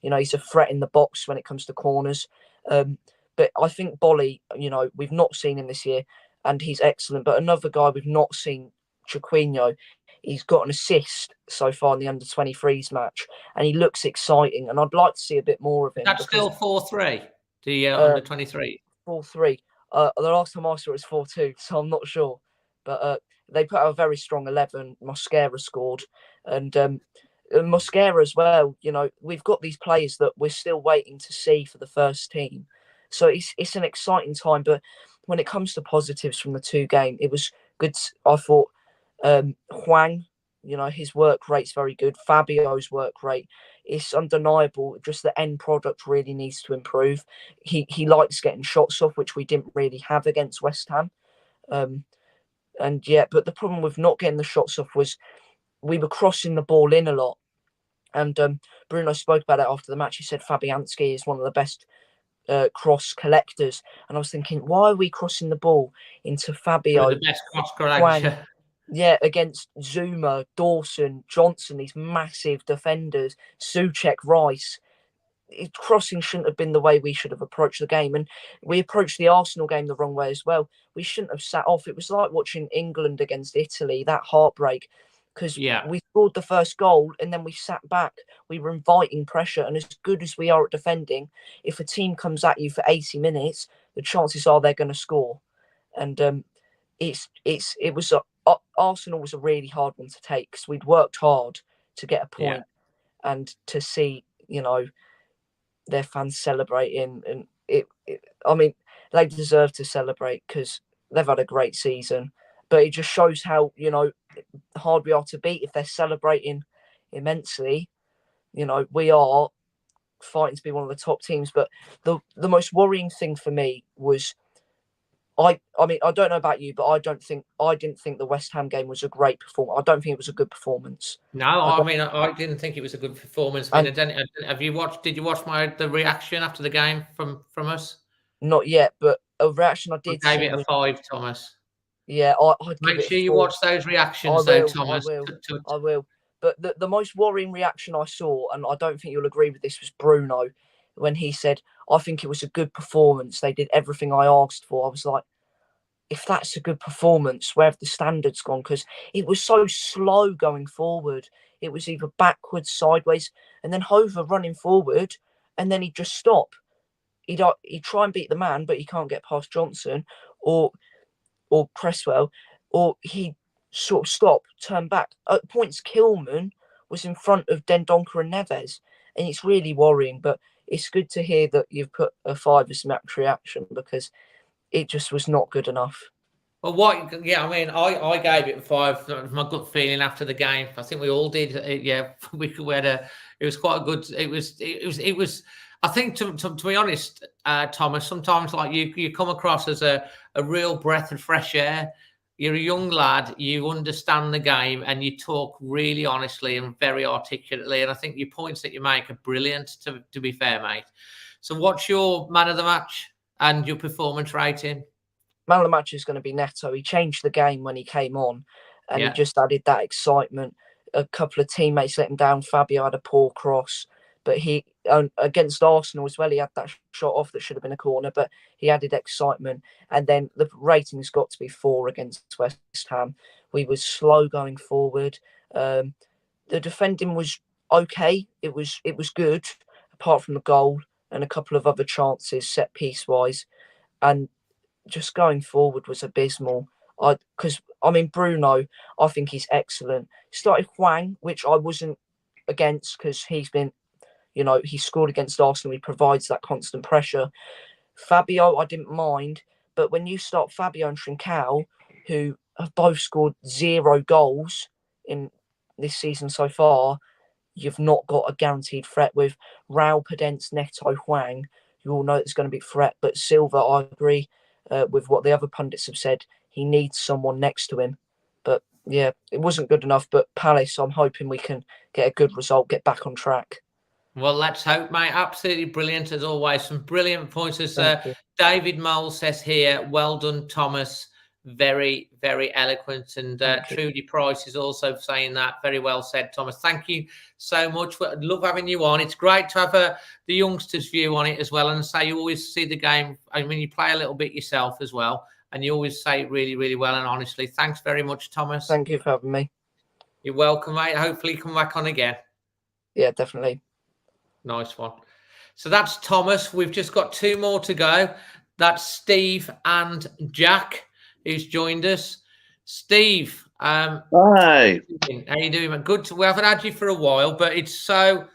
You know, he's a threat in the box when it comes to corners. But I think Bolly, you know, we've not seen him this year and he's excellent. But another guy we've not seen, Chiquinho, he's got an assist so far in the under-23s match and he looks exciting. And I'd like to see a bit more of him. That's still 4-3, the under-23. 4-3. The last time I saw it was 4-2, so I'm not sure. But they put out a very strong 11. Mosquera scored. And Mosquera as well, you know, we've got these players that we're still waiting to see for the first team. So it's an exciting time. But when it comes to positives from the two games, it was good. I thought Hwang, you know, his work rate's very good. Fabio's work rate, it's undeniable. Just the end product really needs to improve. He likes getting shots off, which we didn't really have against West Ham. But the problem with not getting the shots off was we were crossing the ball in a lot. And Bruno spoke about it after the match. He said Fabianski is one of the best cross collectors. And I was thinking, why are we crossing the ball into Fabio? The best cross collector. Yeah, against Zuma, Dawson, Johnson, these massive defenders, Souček, Rice. Crossing shouldn't have been the way we should have approached the game. And we approached the Arsenal game the wrong way as well. We shouldn't have sat off. It was like watching England against Italy, that heartbreak. Because we scored the first goal and then we sat back. We were inviting pressure. And as good as we are at defending, if a team comes at you for 80 minutes, the chances are they're going to score. And Arsenal was a really hard one to take because we'd worked hard to get a point and to see, you know, their fans celebrating. And I mean, they deserve to celebrate because they've had a great season. But it just shows how, you know, hard we are to beat if they're celebrating immensely. You know, we are fighting to be one of the top teams. But the most worrying thing for me was, I mean, I don't know about you, but I didn't think the West Ham game was a great performance. I don't think it was a good performance. No, I mean, I didn't think it was a good performance. I mean, have you watched? Did you watch the reaction after the game from us? Not yet, but a reaction I did. I gave it a 5, Thomas. Yeah, I'd make sure you 4. Watch those reactions, though, Thomas. I will. But the most worrying reaction I saw, and I don't think you'll agree with this, was Bruno when he said, "I think it was a good performance. They did everything I asked for." I was like, if that's a good performance, where have the standards gone? Because it was so slow going forward. It was either backwards, sideways, and then Hover running forward, and then he'd just stop. He'd try and beat the man, but he can't get past Johnson or Cresswell, or he'd sort of stop, turn back. At points, Kilman was in front of Dendoncker and Neves, and it's really worrying. But it's good to hear that you've put a 5 as match reaction, because it just was not good enough. Well, yeah, I mean, I gave it a 5. That was my gut feeling after the game. I think we all did. Yeah, it was quite a good. It was. I think to be honest, Thomas, sometimes like you come across as a real breath of fresh air. You're a young lad. You understand the game, and you talk really honestly and very articulately. And I think your points that you make are brilliant. To be fair, mate. So, what's your man of the match and your performance rating? Man of the match is going to be Neto. He changed the game when he came on, and he just added that excitement. A couple of teammates let him down. Fabio had a poor cross, but he against Arsenal as well, he had that shot off that should have been a corner, but he added excitement. And then the rating's got to be 4 against West Ham. We were slow going forward. The defending was okay. It was good, apart from the goal and a couple of other chances set piece wise, and just going forward was abysmal. Because I mean, Bruno, I think he's excellent. Started Hwang, which I wasn't against, because he's been, you know, he scored against Arsenal. He provides that constant pressure. Fabio, I didn't mind, but when you start Fabio and Trincao, who have both scored 0 goals in this season so far, you've not got a guaranteed threat. With Raul, Podence, Neto, Hwang, you all know it's going to be threat. But Silva, I agree with what the other pundits have said. He needs someone next to him. But yeah, it wasn't good enough. But Palace, I'm hoping we can get a good result, get back on track. Well, let's hope, mate. Absolutely brilliant as always. Some brilliant points. As David Mole says here, well done, Thomas. Very, very eloquent. And Trudy Price is also saying that. Very well said, Thomas. Thank you so much. I love having you on. It's great to have the youngsters' view on it as well. And say you always see the game. I mean, you play a little bit yourself as well. And you always say it really, really well and honestly. Thanks very much, Thomas. Thank you for having me. You're welcome, mate. Hopefully come back on again. Yeah, definitely. Nice one. So that's Thomas. We've just got 2 more to go. That's Steve and Jack, who's joined us. Steve, hi. How you doing, man? Good. We haven't had you for a while, but it's so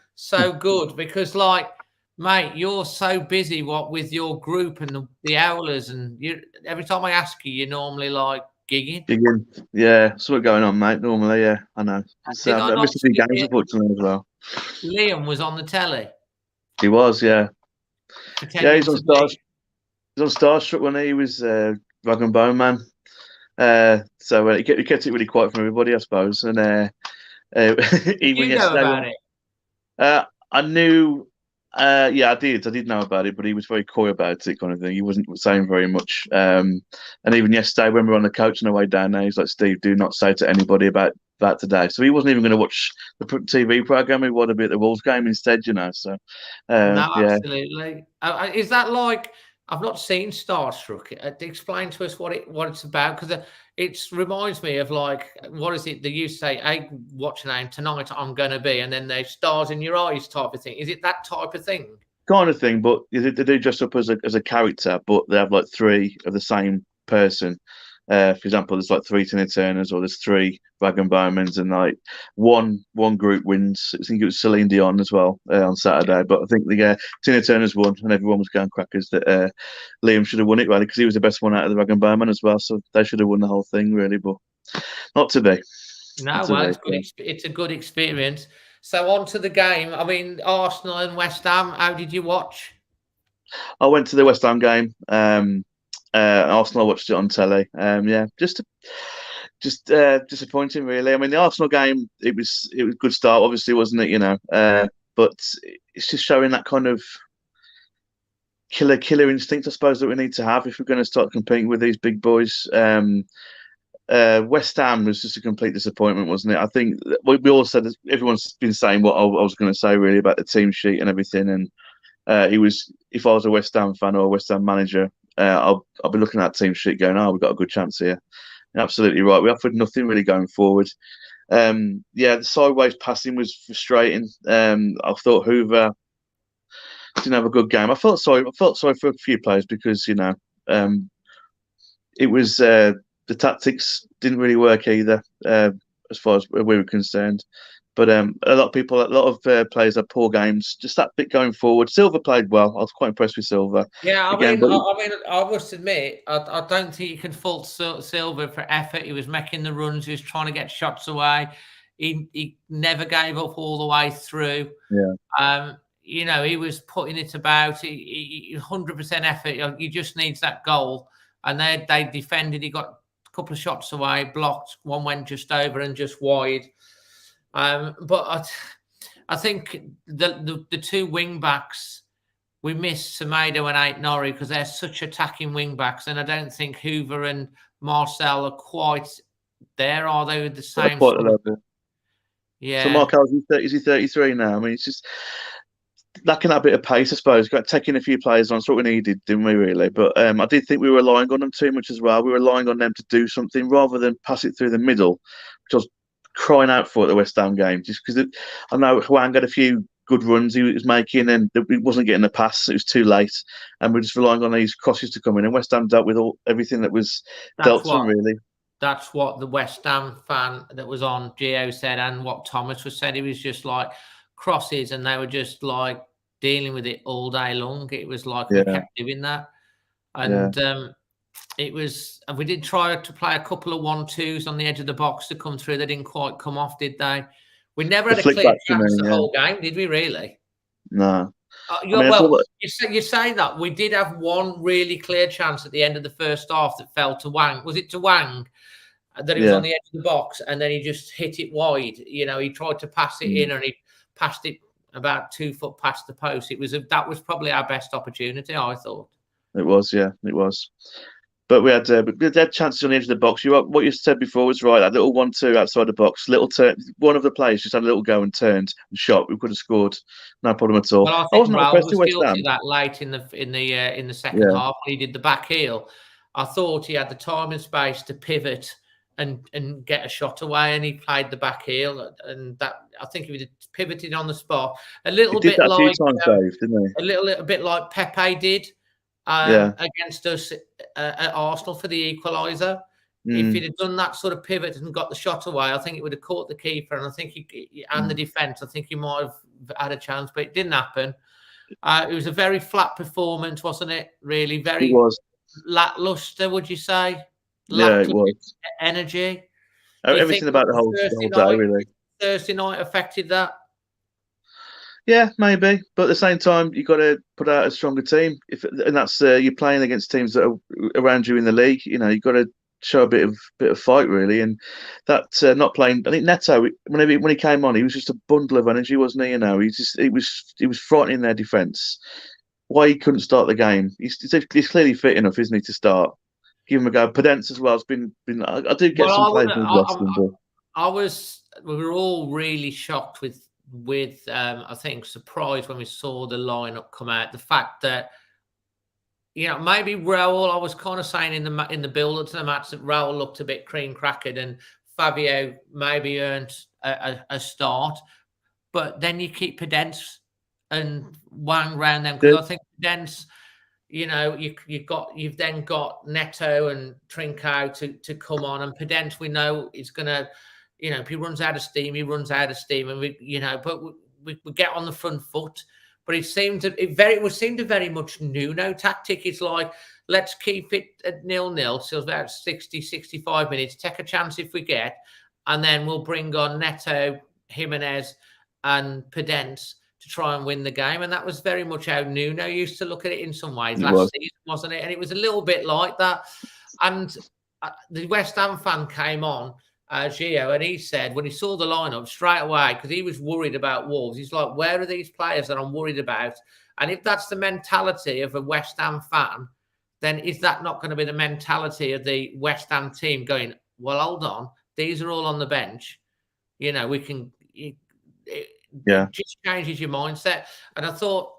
good because, like, mate, you're so busy with your group and the Owlers, and every time I ask you, you're normally like gigging. Yeah, something going on, mate. Normally, yeah, I know. I missed a few games, unfortunately, as well. Liam was on the telly. He was, yeah. He's on Starstruck when he was Rag and Bone Man. So he kept it really quiet from everybody, I suppose. And even yesterday, about it? I knew. Yeah, I did know about it, but he was very coy about it, kind of thing. He wasn't saying very much. And even yesterday, when we were on the coach on the way down there, he's like, "Steve, do not say to anybody about that today." So he wasn't even going to watch the TV program. He wanted to be at the Wolves game instead, you know. So no, absolutely. Is that like? I've not seen Starstruck. Explain to us what it's about, because it reminds me of, like, what is it that you say? Hey, watch your name tonight. I'm going to be, and then there's stars in your eyes type of thing. Is it that type of thing? Kind of thing, but they do dress up as a character, but they have like 3 of the same person. For example, there's like 3 Tina Turners or there's 3 Wagon Bowmans, and like one group wins. I think it was Celine Dion as well on Saturday, but I think the Tina Turners won, and everyone was going crackers that Liam should have won it, really, because he was the best one out of the Wagon Bowman as well. So they should have won the whole thing, really, but not to be. No, well, it's a good experience. So on to the game. I mean, Arsenal and West Ham. How did you watch? I went to the West Ham game. Arsenal, watched it on telly. Yeah, just disappointing, really. I mean, the Arsenal game, it was a good start, obviously, wasn't it? You know, but it's just showing that kind of killer instinct, I suppose, that we need to have if we're going to start competing with these big boys. West Ham was just a complete disappointment, wasn't it? I think we all said, everyone's been saying what I was going to say, really, about the team sheet and everything, and it was, if I was a West Ham fan or a West Ham manager, I'll be looking at that team sheet going, we've got a good chance here. You're absolutely right. We offered nothing really going forward. The sideways passing was frustrating. I thought Hoover didn't have a good game. I felt sorry for a few players because, you know, it was the tactics didn't really work either, as far as we were concerned. But a lot of players had poor games. Just that bit going forward. Silva played well. I was quite impressed with Silva. Yeah, I must admit, I don't think you can fault Silva for effort. He was making the runs. He was trying to get shots away. He never gave up all the way through. Yeah. You know, he was putting it about. He 100% effort. He just needs that goal. And they defended. He got a couple of shots away, blocked. One went just over and just wide. But I think the 2 wing backs, we missed Semedo and Ait-Nouri because they're such attacking wing backs, and I don't think Hoover and Marcel are quite there, are they? With the same quite level. Yeah. So Marcel, is he 33 now? I mean, it's just lacking that bit of pace, I suppose. Got taking a few players on, sort of needed, didn't we, really? But I did think we were relying on them too much as well. We were relying on them to do something rather than pass it through the middle, which I was crying out for at the West Ham game, just because I know Juan got a few good runs he was making, and he wasn't getting the pass. It was too late, and we're just relying on these crosses to come in. And West Ham dealt with everything that was dealt to them, really. That's what the West Ham fan that was on Gio said, and what Thomas was said. He was just like crosses, and they were just like dealing with it all day long. It was like we kept doing that, and it was. We did try to play a couple of 1-2s on the edge of the box to come through. They didn't quite come off, did they? We never had a clear chance the whole game, did we? Really? No. You say that we did have one really clear chance at the end of the first half that fell to Wang. Was it to Wang that he was on the edge of the box and then he just hit it wide? You know, he tried to pass it in and he passed it about 2 foot past the post. That was probably our best opportunity, I thought. It was, yeah, it was. But we had chances on the edge of the box. What you said before was right. That little 1-2 outside the box, little turn. One of the players just had a little go and turned and shot. We could have scored, no problem at all. Well, I think Raul was guilty that late in the second half. He did the back heel. I thought he had the time and space to pivot and get a shot away, and he played the back heel. And that, I think, he pivoted on the spot a little bit like Dave, didn't he? A little bit like Pepe did. Against us at Arsenal for the equaliser. If he'd have done that sort of pivot and got the shot away, I think it would have caught the keeper, and I think the defence. I think he might have had a chance, but it didn't happen. It was a very flat performance, wasn't it? Really, very lackluster. Would you say? Yeah, it was. Energy. Everything about the whole day, really. Thursday night affected that. Yeah, maybe, but at the same time, you've got to put out a stronger team. And that's you're playing against teams that are around you in the league. You know, you've got to show a bit of fight, really. And that not playing. I think Neto, when he came on, he was just a bundle of energy, wasn't he? You know, he was frightening their defence. Why he couldn't start the game? He's clearly fit enough, isn't he, to start? Give him a go. Pedence as well has been. I do get some players who've lost them. We were all really shocked with I think surprised when we saw the lineup come out. The fact that, you know, maybe Raul, I was kind of saying in the build up to the match that Raul looked a bit cream crackered and Fabio maybe earned a start, but then you keep Pedence and Wang round them because I think Pedence, you've then got Neto and Trincao to come on, and Pundit we know is going to, if he runs out of steam, he runs out of steam, and we get on the front foot. But it would seem to very much Nuno tactic. It's like, let's keep it at 0-0 till about 60, 65 minutes. Take a chance if we get, and then we'll bring on Neto, Jimenez, and Pundit to try and win the game. And that was very much how Nuno used to look at it in some ways last season, wasn't it? And it was a little bit like that. And the West Ham fan came on, Gio, and he said when he saw the lineup straight away, because he was worried about Wolves, he's like, where are these players that I'm worried about? And if that's the mentality of a West Ham fan, then is that not going to be the mentality of the West Ham team going, well, hold on, these are all on the bench. We can... It just changes your mindset. And I thought,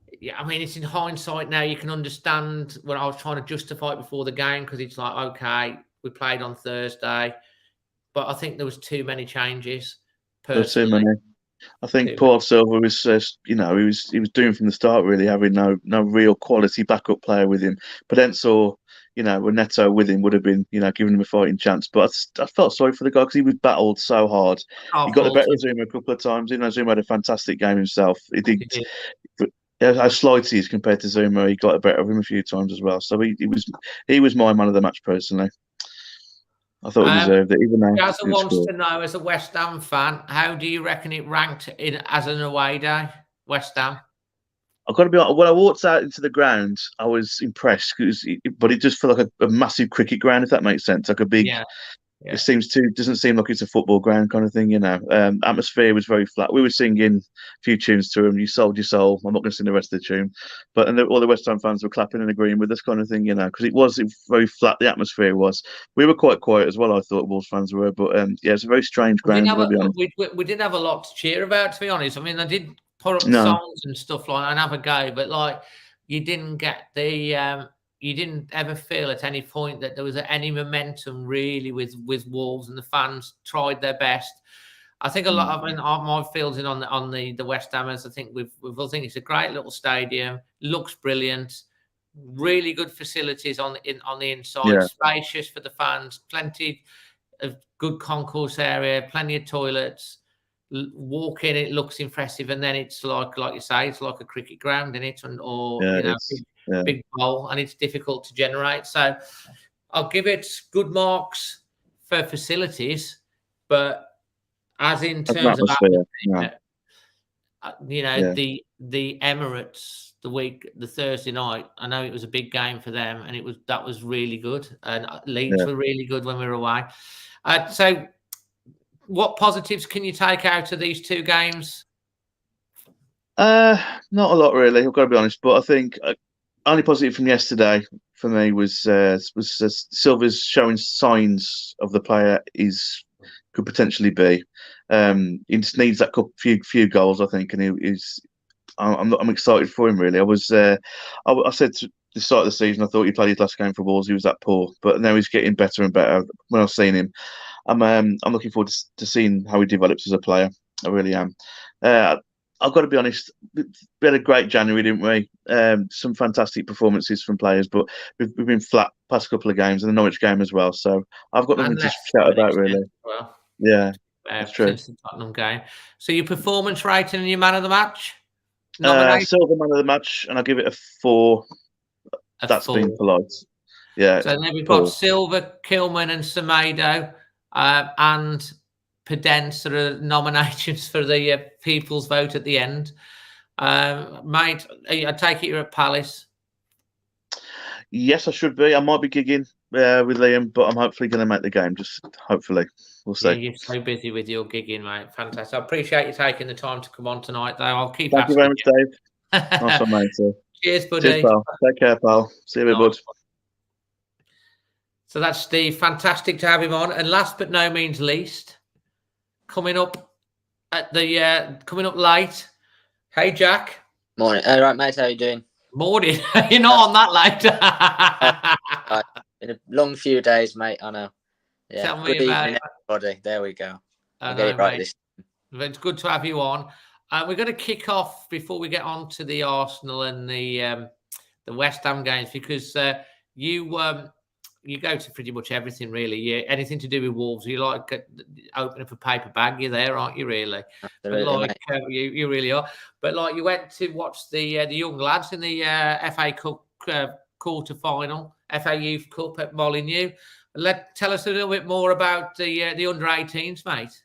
it's in hindsight now. You can understand when I was trying to justify it before the game, because it's like, okay, we played on Thursday, but I think there was too many changes. Personally. Too many. I think Paul Silva was, he was doing from the start, really having no real quality backup player with him. Pundit, when Neto with him would have been, giving him a fighting chance. But I felt sorry for the guy because he was battled so hard. He got the better of Zuma a couple of times. Zuma had a fantastic game himself. He did. How slight he is compared to Zuma, he got the better of him a few times as well. So he was my man of the match personally. I thought he deserved it, even though Jazza wants to know, as a West Ham fan, how do you reckon it ranked as an away day, West Ham? I've got to be honest, when I walked out into the ground, I was impressed, but it just felt like a massive cricket ground, if that makes sense. Like a big, it doesn't seem like it's a football ground kind of thing, Atmosphere was very flat. We were singing a few tunes to him, You Sold Your Soul. I'm not going to sing the rest of the tune, but all the West Ham fans were clapping and agreeing with this kind of thing, because it was very flat, the atmosphere was. We were quite quiet as well, I thought Wolves fans were, but it's a very strange ground. We didn't have a lot to cheer about, to be honest. I did put up songs and stuff like that and have a go, but you didn't get the you didn't ever feel at any point that there was any momentum really with Wolves, and the fans tried their best. I think a lot of my feeling on the West Hammers, I think we've all think it's a great little stadium, looks brilliant, really good facilities on the inside, spacious for the fans, plenty of good concourse area, plenty of toilets. Walk in, it looks impressive, and then it's like you say, it's like a cricket ground in it, big bowl, and it's difficult to generate. So I'll give it good marks for facilities, but as in terms of the Emirates, the Thursday night, I know it was a big game for them, and that was really good, and Leeds were really good when we were away. So what positives can you take out of these two games? Not a lot, really. I've got to be honest, but I think only positive from yesterday for me was Silva's showing signs of the player could potentially be. He just needs that few goals, I think, and I'm excited for him, really. I said to the start of the season, I thought he played his last game for Wolves, he was that poor, but now he's getting better and better. When I've seen him, I'm looking forward to seeing how he develops as a player. I really am. I've got to be honest, we had a great January, didn't we? Some fantastic performances from players, but we've been flat past couple of games, and the Norwich game as well. So I've got nothing to shout about, really. Well, that's true. Since the Tottenham game. So your performance rating and your man of the match? Silva man of the match, and I'll give it a 4. That's been polite. Yeah. So then we've got Silva, Kilman, and Semedo, and Pundit sort of nominations for the people's vote at the end. Mate, I take it you're at Palace. Yes, I should be. I might be gigging with Liam, but I'm hopefully going to make the game. Just hopefully. We'll see. Yeah, you're so busy with your gigging, mate. Fantastic. I appreciate you taking the time to come on tonight, though. I'll keep Thank you very much, Dave. Nice one, mate. Cheers, buddy. Cheers, pal. Take care, pal. See you, bud. So that's Steve. Fantastic to have him on. And last but no means least, coming up late. Hey, Jack. Morning. All right, mate. How you doing? Morning. You're not on that late. Been a long few days, mate. I know. Yeah. Tell me good about evening, everybody. There we go. I'll get it right this time. It's good to have you on. We're going to kick off before we get on to the Arsenal and the the West Ham games, because you go to pretty much everything really. Anything to do with Wolves, you like opening up a paper bag. You're there, aren't you? Really, Absolutely, you really are. But like, you went to watch the young lads in the FA Cup quarter final, FA Youth Cup at Molineux. Tell us a little bit more about the under 18s, mate.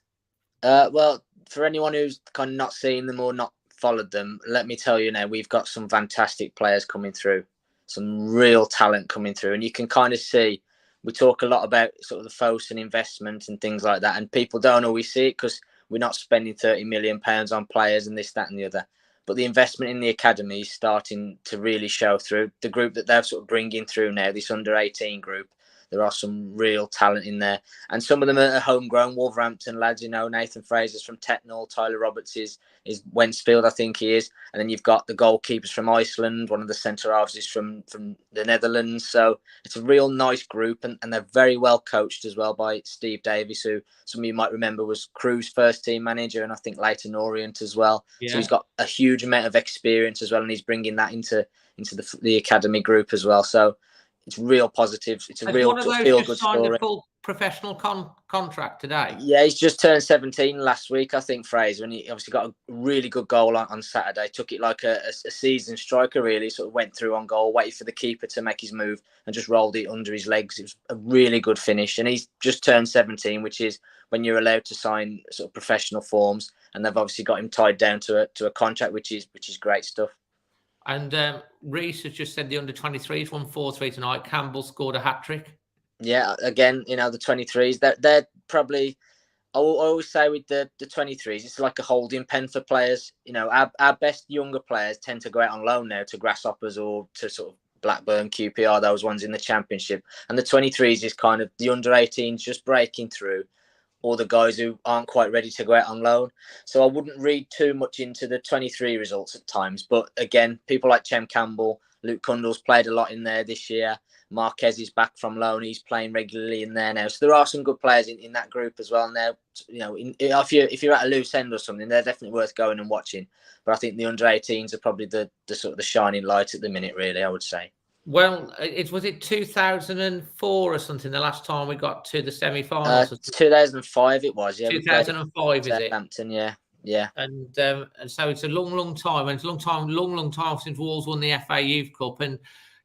Well, for anyone who's kind of not seen them or not followed them, let me tell you now, we've got some fantastic players coming through, some real talent coming through, and you can kind of see. We talk a lot about sort of the Fosun investment and things like that, and people don't always see it because we're not spending £30 million on players and this, that, and the other. But the investment in the academy is starting to really show through. The group that they're sort of bringing through now, this under 18 group, there are some real talent in there. And some of them are homegrown Wolverhampton lads. You know, Nathan Fraser's from Tetnall, Tyler Roberts is Wensfield, I think he is. And then you've got the goalkeepers from Iceland. One of the centre halves is from the Netherlands. So it's a real nice group. And they're very well coached as well by Steve Davies, who some of you might remember was Crewe's first team manager, and I think Leyton Orient as well. Yeah. So he's got a huge amount of experience as well, and he's bringing that into the academy group as well. So it's real positive. It's a real feel-good story. A full professional contract today. Yeah, he's just turned 17 last week, I think, Fraser, and he obviously got a really good goal on Saturday. Took it like a seasoned striker, really. Sort of went through on goal, waited for the keeper to make his move, and just rolled it under his legs. It was a really good finish, and he's just turned 17, which is when you're allowed to sign sort of professional forms, and they've obviously got him tied down to a contract, which is great stuff. And Reece has just said the under-23s won 4-3 tonight. Campbell scored a hat-trick. Yeah, again, you know, the 23s, they're probably, I always say with the 23s, it's like a holding pen for players. You know, our best younger players tend to go out on loan now to Grasshoppers or to sort of Blackburn, QPR, those ones in the Championship. And the 23s is kind of the under-18s just breaking through, or the guys who aren't quite ready to go out on loan. So I wouldn't read too much into the 23 results at times. But again, people like Chem Campbell, Luke Cundall's played a lot in there this year. Marquez is back from loan. He's playing regularly in there now. So there are some good players in that group as well now. You know, if you're at a loose end or something, they're definitely worth going and watching. But I think the under-18s are probably the sort of the shining light at the minute, really, I would say. Well, was it 2004 or something, the last time we got to the semi-finals? 2005 it was, yeah. 2005, is it? Southampton, yeah. And so it's a long time. And it's a long time since Wolves won the FA Youth Cup. And,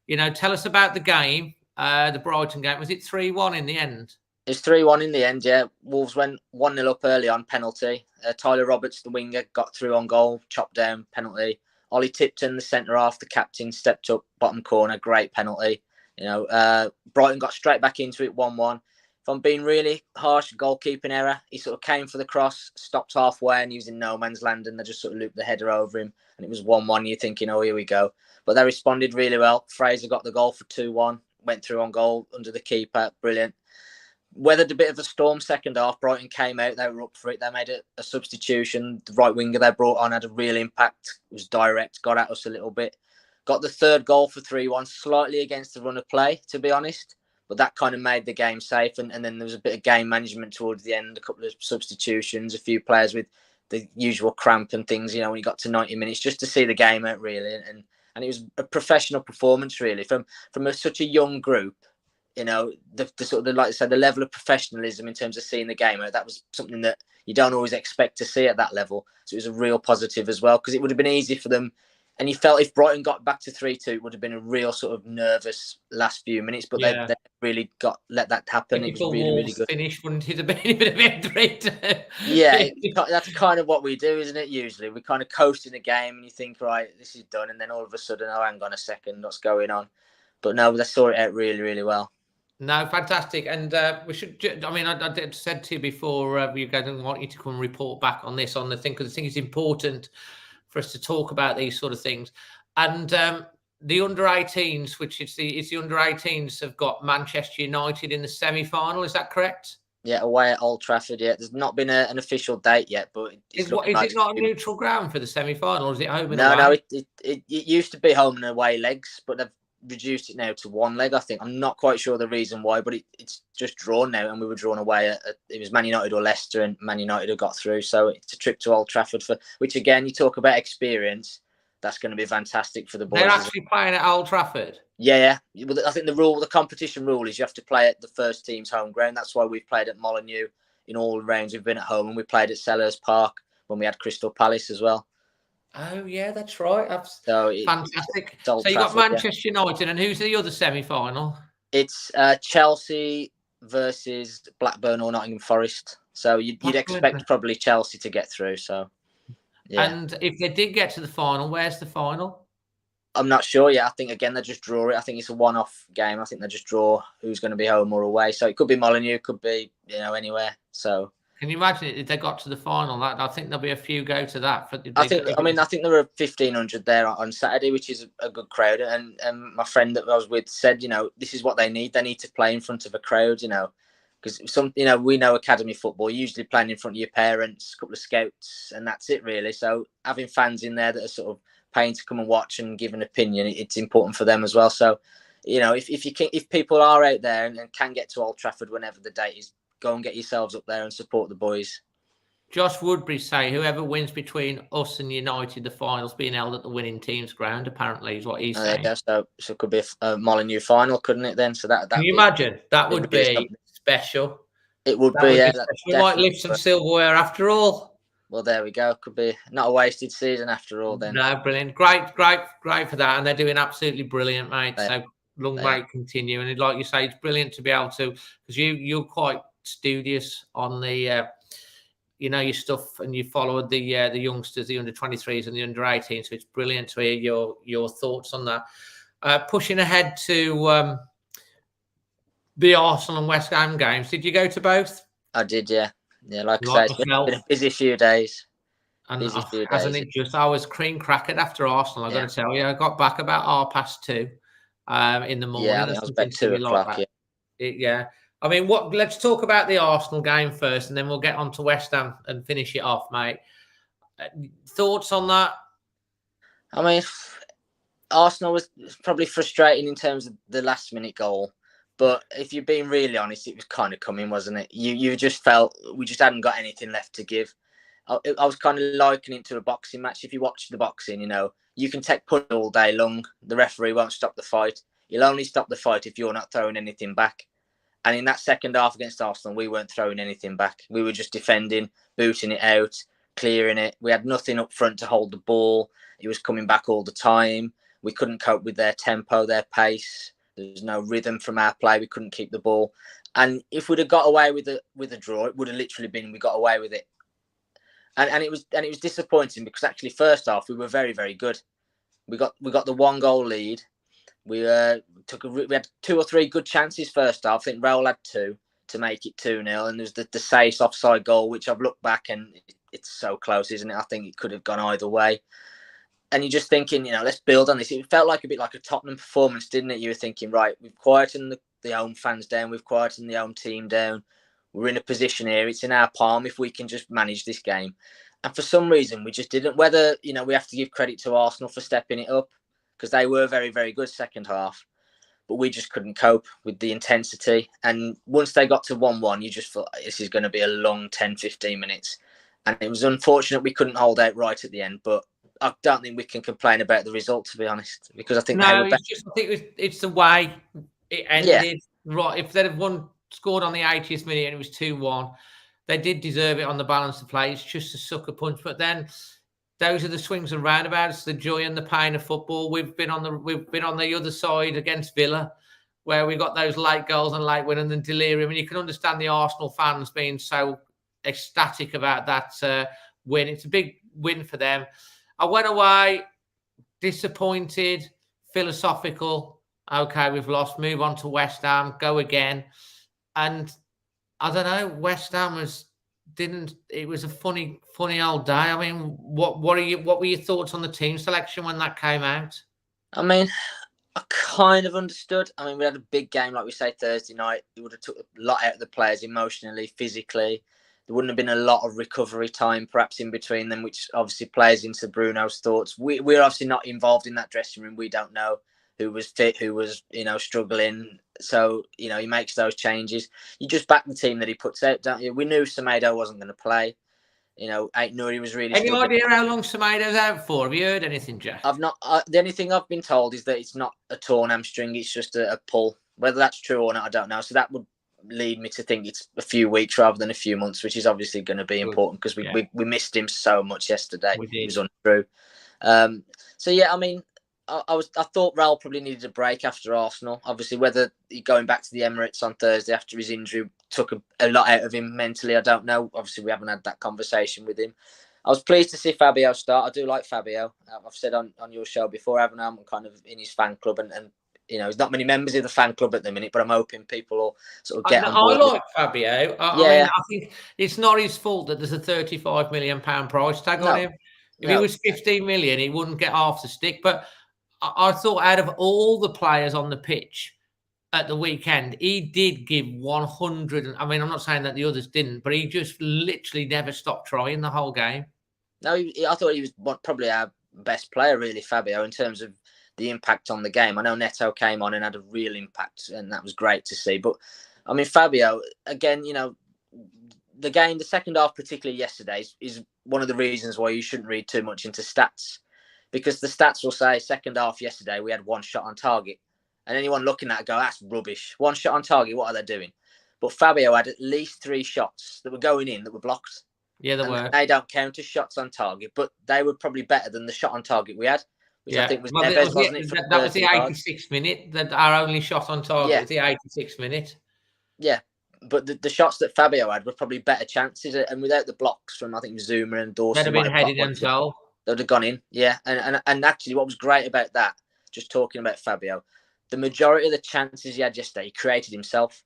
you know, tell us about the game, the Brighton game. Was it 3-1 in the end? It's 3-1 in the end, yeah. Wolves went 1-0 up early on penalty. Tyler Roberts, the winger, got through on goal, chopped down, penalty. Ollie Tipton, the centre half, the captain, stepped up, bottom corner, great penalty. You know, Brighton got straight back into it, 1-1. If I'm being really harsh, goalkeeping error. He sort of came for the cross, stopped halfway, and he was in no man's land, and they just sort of looped the header over him, and it was 1-1. You're thinking, oh, here we go. But they responded really well. Fraser got the goal for 2-1, went through on goal under the keeper, brilliant. Weathered a bit of a storm second half. Brighton came out, they were up for it. They made a substitution. The right winger they brought on had a real impact. It was direct, got at us a little bit. Got the third goal for 3-1, slightly against the run of play, to be honest. But that kind of made the game safe. And then there was a bit of game management towards the end, a couple of substitutions, a few players with the usual cramp and things, you know, when you got to 90 minutes, just to see the game out, really. And it was a professional performance, really, from such a young group. You know, the sort of, like I said, the level of professionalism in terms of seeing the game, that was something that you don't always expect to see at that level. So it was a real positive as well, because it would have been easy for them. And you felt if Brighton got back to 3-2, it would have been a real sort of nervous last few minutes. But they really let that happen. It was really, really good. Finish, wouldn't it have been a bit of a 3-2? Yeah, that's kind of what we do, isn't it? Usually we kind of coast in the game and you think, right, this is done. And then all of a sudden, oh, hang on a second, what's going on? But no, they saw it out really, really well. No, fantastic. And we should, I mean, I said to you before, we don't want you to come and report back on this, on the thing, because I think it's important for us to talk about these sort of things. And the under-18s, which it's the under-18s have got Manchester United in the semi-final. Is that correct? Yeah, away at Old Trafford. Yeah, there's not been an official date yet, but is it not a neutral ground for the semi-final, or is it home and away? No, it used to be home and away legs, but they've reduced it now to one leg, I think. I'm not quite sure the reason why, but it's just drawn now, and we were drawn away at it was Man United or Leicester, and Man United have got through. So it's a trip to Old Trafford, for which, again, you talk about experience. that's going to be fantastic for the boys. They're actually playing at Old Trafford. Yeah. Well, I think the competition rule is you have to play at the first team's home ground. That's why we've played at Molineux in all rounds we've been at home, and we played at Sellers Park when we had Crystal Palace as well. Oh yeah, that's right. So fantastic. So you got Manchester United, and who's the other semi-final? It's Chelsea versus Blackburn or Nottingham Forest. So you'd expect probably Chelsea to get through. So yeah. And if they did get to the final, where's the final? I'm not sure yet. I think again they just draw it. I think it's a one-off game. I think they just draw who's going to be home or away. So it could be Molineux, could be anywhere. So. Can you imagine if they got to the final? I think there'll be a few go to that. I think there were 1,500 there on Saturday, which is a good crowd. And my friend that I was with said, this is what they need. They need to play in front of a crowd, because we know academy football, usually playing in front of your parents, a couple of scouts, and that's it really. So having fans in there that are sort of paying to come and watch and give an opinion, it's important for them as well. So, if people are out there and can get to Old Trafford whenever the date is, go and get yourselves up there and support the boys. Josh Woodbury say whoever wins between us and United, the finals being held at the winning team's ground, apparently, is what he's saying. Yeah, so it could be a Molineux final, couldn't it then? So that can you imagine? That would be special. It would be, yeah. We might lift some silverware after all. Well, there we go. Could be not a wasted season after all then. No, brilliant. Great for that. And they're doing absolutely brilliant, mate. So long may it continue. And like you say, it's brilliant to be able to, because you're quite studious on the your stuff, and you followed the youngsters, the under-23s and the under-18s, so it's brilliant to hear your thoughts on that. Pushing ahead to the Arsenal and West Ham games, did you go to both? I did, yeah, like I say, it's been a busy few days. And hasn't it just, I was cream crackered after Arsenal, I've got to tell you. I got back about 2:30 in the morning. Yeah, I was about 2 o'clock. Yeah. I mean, let's talk about the Arsenal game first, and then we'll get on to West Ham and finish it off, mate. Thoughts on that? I mean, Arsenal was probably frustrating in terms of the last-minute goal. But if you're being really honest, it was kind of coming, wasn't it? You just felt we just hadn't got anything left to give. I was kind of likening it to a boxing match. If you watch the boxing, you can take punch all day long. The referee won't stop the fight. He'll only stop the fight if you're not throwing anything back. And in that second half against Arsenal, we weren't throwing anything back. We were just defending, booting it out, clearing it. We had nothing up front to hold the ball. It was coming back all the time. We couldn't cope with their tempo, their pace. There's no rhythm from our play. We couldn't keep the ball. And if we'd have got away with a draw, it would have literally been we got away with it. And it was disappointing because actually first half we were very, very good. We got the 1-goal lead. We had 2 or 3 good chances first half. I think Raul had 2 to make it 2-0, and there's the Sace offside goal, which I've looked back and it's so close, isn't it? I think it could have gone either way. And you're just thinking, let's build on this. It felt like a bit like a Tottenham performance, didn't it? You were thinking, right, we've quietened the home fans down, we've quietened the home team down. We're in a position here. It's in our palm if we can just manage this game. And for some reason, we just didn't. Whether we have to give credit to Arsenal for stepping it up, because they were very, very good second half. But we just couldn't cope with the intensity. And once they got to 1-1, you just thought this is going to be a long 10, 15 minutes. And it was unfortunate we couldn't hold out right at the end. But I don't think we can complain about the result, to be honest, because I think they were better. I think it's the way it ended. Yeah. Right, if they'd have scored on the 80th minute and it was 2-1, they did deserve it on the balance of play. It's just a sucker punch. But then those are the swings and roundabouts, the joy and the pain of football. We've been on the other side against Villa, where we got those late goals and late win and then delirium. And you can understand the Arsenal fans being so ecstatic about that win. It's a big win for them. I went away disappointed, philosophical. Okay, we've lost. Move on to West Ham. Go again. And I don't know. West Ham it was a funny old day. I mean, what were your thoughts on the team selection when that came out? I mean, I kind of understood. I mean, we had a big game, like we say, Thursday night. It would have took a lot out of the players emotionally, physically. There wouldn't have been a lot of recovery time perhaps in between them, which obviously plays into Bruno's thoughts. We're obviously not involved in that dressing room. We don't know who was fit, who was, struggling. So, he makes those changes. You just back the team that he puts out, don't you? We knew Semedo wasn't going to play. You know, Nuri was really. Any idea how long Semedo's out for? Have you heard anything, Jack? I've not. The only thing I've been told is that it's not a torn hamstring; it's just a pull. Whether that's true or not, I don't know. So that would lead me to think it's a few weeks rather than a few months, which is obviously going to be important because we missed him so much yesterday. It was untrue. So yeah, I mean, I thought Raul probably needed a break after Arsenal. Obviously, whether going back to the Emirates on Thursday after his injury took a lot out of him mentally, I don't know. Obviously, we haven't had that conversation with him. I was pleased to see Fabio start. I do like Fabio. I've said on your show before, haven't I? I'm kind of in his fan club, and you know, there's not many members of the fan club at the minute, but I'm hoping people will sort of get on board. I like Fabio. I mean, I think it's not his fault that there's a £35 million price tag on him. If he was 15 million, he wouldn't get half the stick. But I thought out of all the players on the pitch at the weekend, he did give 100. I mean, I'm not saying that the others didn't, but he just literally never stopped trying the whole game. No, I thought he was probably our best player, really, Fabio, in terms of the impact on the game. I know Neto came on and had a real impact, and that was great to see. But, I mean, Fabio, again, you know, the game, the second half, particularly yesterday, is one of the reasons why you shouldn't read too much into stats. Because the stats will say second half yesterday, we had one shot on target. And anyone looking at it go, that's rubbish. One shot on target, what are they doing? But Fabio had at least 3 shots that were going in that were blocked. Yeah, they were. They don't count as shots on target, but they were probably better than the shot on target we had, which I think was Neves, wasn't it? That was the 86th minute, that our only shot on target was the 86th minute. Yeah, but the shots that Fabio had were probably better chances, and without the blocks from, I think, Zuma and Dawson. They'd have been headed in goal. They would have gone in, yeah. And actually, what was great about that, just talking about Fabio, the majority of the chances he had yesterday, he created himself.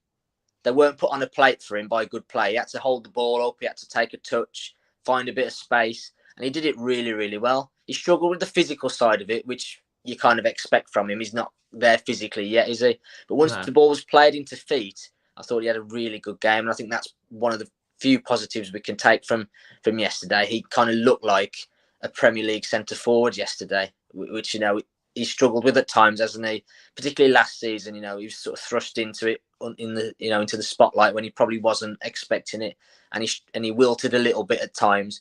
They weren't put on a plate for him by good play. He had to hold the ball up. He had to take a touch, find a bit of space. And he did it really, really well. He struggled with the physical side of it, which you kind of expect from him. He's not there physically yet, is he? But once the ball was played into feet, I thought he had a really good game. And I think that's one of the few positives we can take from yesterday. He kind of looked like a Premier League centre-forward yesterday, which, you know, he struggled with at times, hasn't he? Particularly last season, you know, he was sort of thrust into it into the spotlight when he probably wasn't expecting it, and he wilted a little bit at times.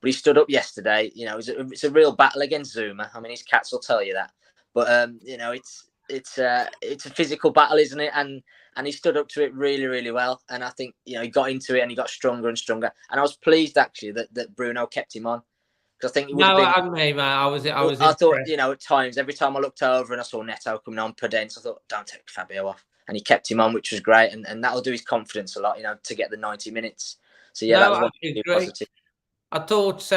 But he stood up yesterday. You know, it's a real battle against Zuma. I mean, his cats will tell you that. But you know, it's a physical battle, isn't it? And he stood up to it really, really well. And I think, you know, he got into it and he got stronger and stronger. And I was pleased actually that Bruno kept him on. Because I think it would have been. I thought, you know, at times, every time I looked over and I saw Neto coming on Pundit, I thought, don't take Fabio off. And he kept him on, which was great. And that'll do his confidence a lot, you know, to get the 90 minutes. So, yeah, that was one positive. I thought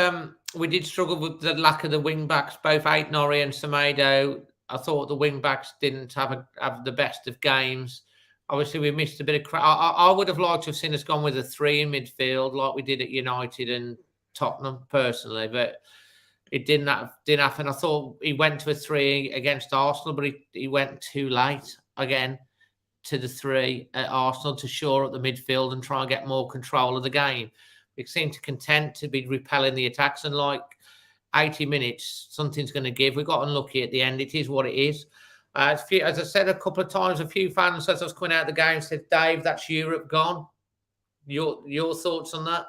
we did struggle with the lack of the wing-backs, both Aït-Nouri and Semedo. I thought the wing-backs didn't have the best of games. Obviously, we missed a bit of... I would have liked to have seen us gone with a 3 in midfield like we did at United and Tottenham personally, but it didn't happen. I thought he went to a 3 against Arsenal, but he went too late again to the 3 at Arsenal to shore up the midfield and try and get more control of the game. We seemed content to be repelling the attacks, and like 80 minutes, something's going to give. We got unlucky at the end. It is what it is. As I said a couple of times, a few fans as I was coming out of the game said, Dave, that's Europe gone. Your thoughts on that?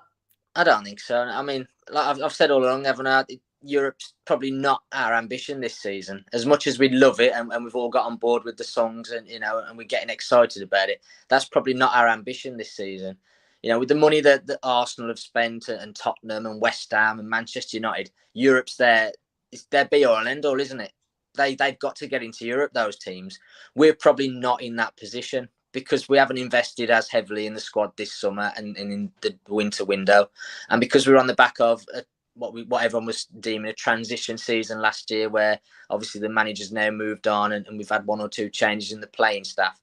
I don't think so. I mean, like I've said all along, haven't I? Europe's probably not our ambition this season. As much as we'd love it, and we've all got on board with the songs, and you know, and we're getting excited about it. That's probably not our ambition this season. You know, with the money that Arsenal have spent, and Tottenham and West Ham and Manchester United, Europe's it's their be all and end all, isn't it? They've got to get into Europe, those teams. We're probably not in that position because we haven't invested as heavily in the squad this summer and in the winter window. And because we're on the back of what everyone was deeming a transition season last year, where obviously the manager's now moved on and we've had 1 or 2 changes in the playing staff.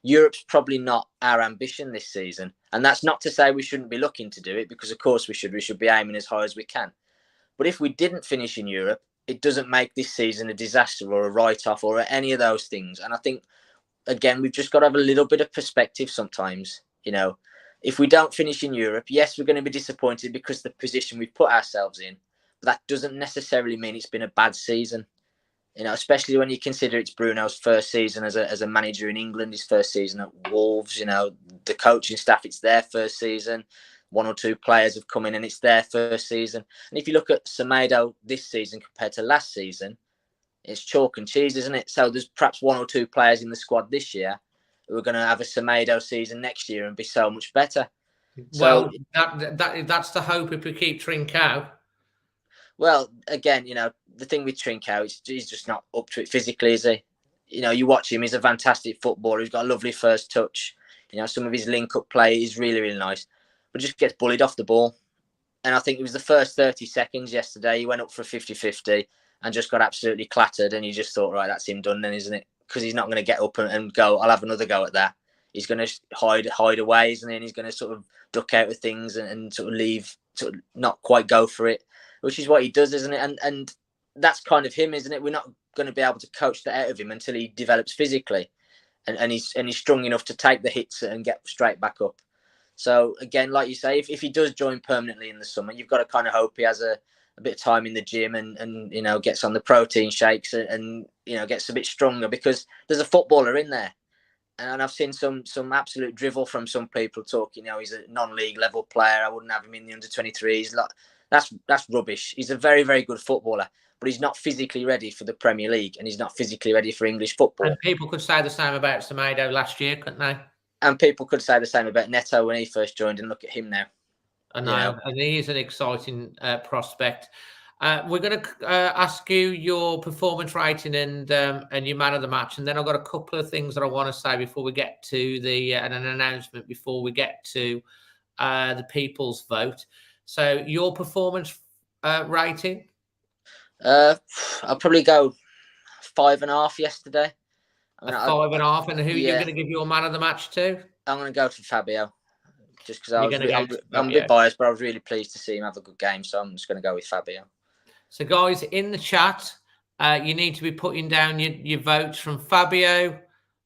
Europe's probably not our ambition this season. And that's not to say we shouldn't be looking to do it, because of course we should. We should be aiming as high as we can. But if we didn't finish in Europe, it doesn't make this season a disaster or a write-off or any of those things. And I think, again, we've just got to have a little bit of perspective sometimes. You know, if we don't finish in Europe, yes, we're going to be disappointed because of the position we've put ourselves in. But that doesn't necessarily mean it's been a bad season. You know, especially when you consider it's Bruno's first season as a manager in England, his first season at Wolves. You know, the coaching staff, it's their first season. one or two players have come in and it's their first season. And if you look at Semedo this season compared to last season, it's chalk and cheese, isn't it? So there's perhaps one or two players in the squad this year who are going to have a Semedo season next year and be so much better. Well, that's the hope if we keep Trincao. Well, again, you know, the thing with Trincao is he's just not up to it physically, is he? You know, you watch him, he's a fantastic footballer. He's got a lovely first touch. You know, some of his link-up play is really, really nice, but just gets bullied off the ball. And I think it was the first 30 seconds yesterday, he went up for a 50-50 and just got absolutely clattered. And you just thought, right, that's him done then, isn't it? Because he's not going to get up and go, I'll have another go at that. He's going to hide away, isn't he? And he's going to sort of duck out of things and sort of leave, sort of not quite go for it, which is what he does, isn't it? And that's kind of him, isn't it? We're not going to be able to coach that out of him until he develops physically. And he's strong enough to take the hits and get straight back up. So again, like you say, if he does join permanently in the summer, you've got to kind of hope he has a bit of time in the gym and you know, gets on the protein shakes and you know, gets a bit stronger, because there's a footballer in there. And I've seen some absolute drivel from some people talking, you know, he's a non-league level player, I wouldn't have him in the under-23s. That's rubbish. He's a very, very good footballer, but he's not physically ready for the Premier League and he's not physically ready for English football. And people could say the same about Semedo last year, couldn't they? And people could say the same about Neto when he first joined, and look at him now. I know, and he is an exciting prospect. We're going to ask you your performance rating and your man of the match, and then I've got a couple of things that I want to say before we get to the and an announcement before we get to the people's vote. So your performance rating? I'll probably go 5.5 yesterday. I mean, 5.5, and who are you going to give your man of the match to? I'm going to go to Fabio, just because I'm a bit biased, but I was really pleased to see him have a good game, so I'm just going to go with Fabio. So, guys, in the chat, you need to be putting down your votes from Fabio,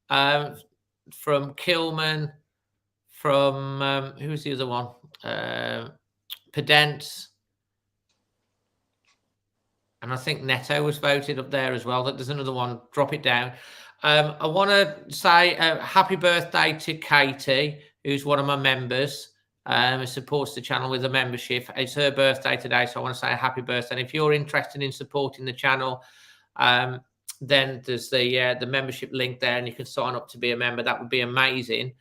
from Kilman, from who was the other one? Pedent. And I think Neto was voted up there as well. There's another one. Drop it down. I want to say happy birthday to Katie, who's one of my members. Who supports the channel with a membership. It's her birthday today, so I want to say a happy birthday. And if you're interested in supporting the channel, then there's the membership link there, and you can sign up to be a member. That would be amazing.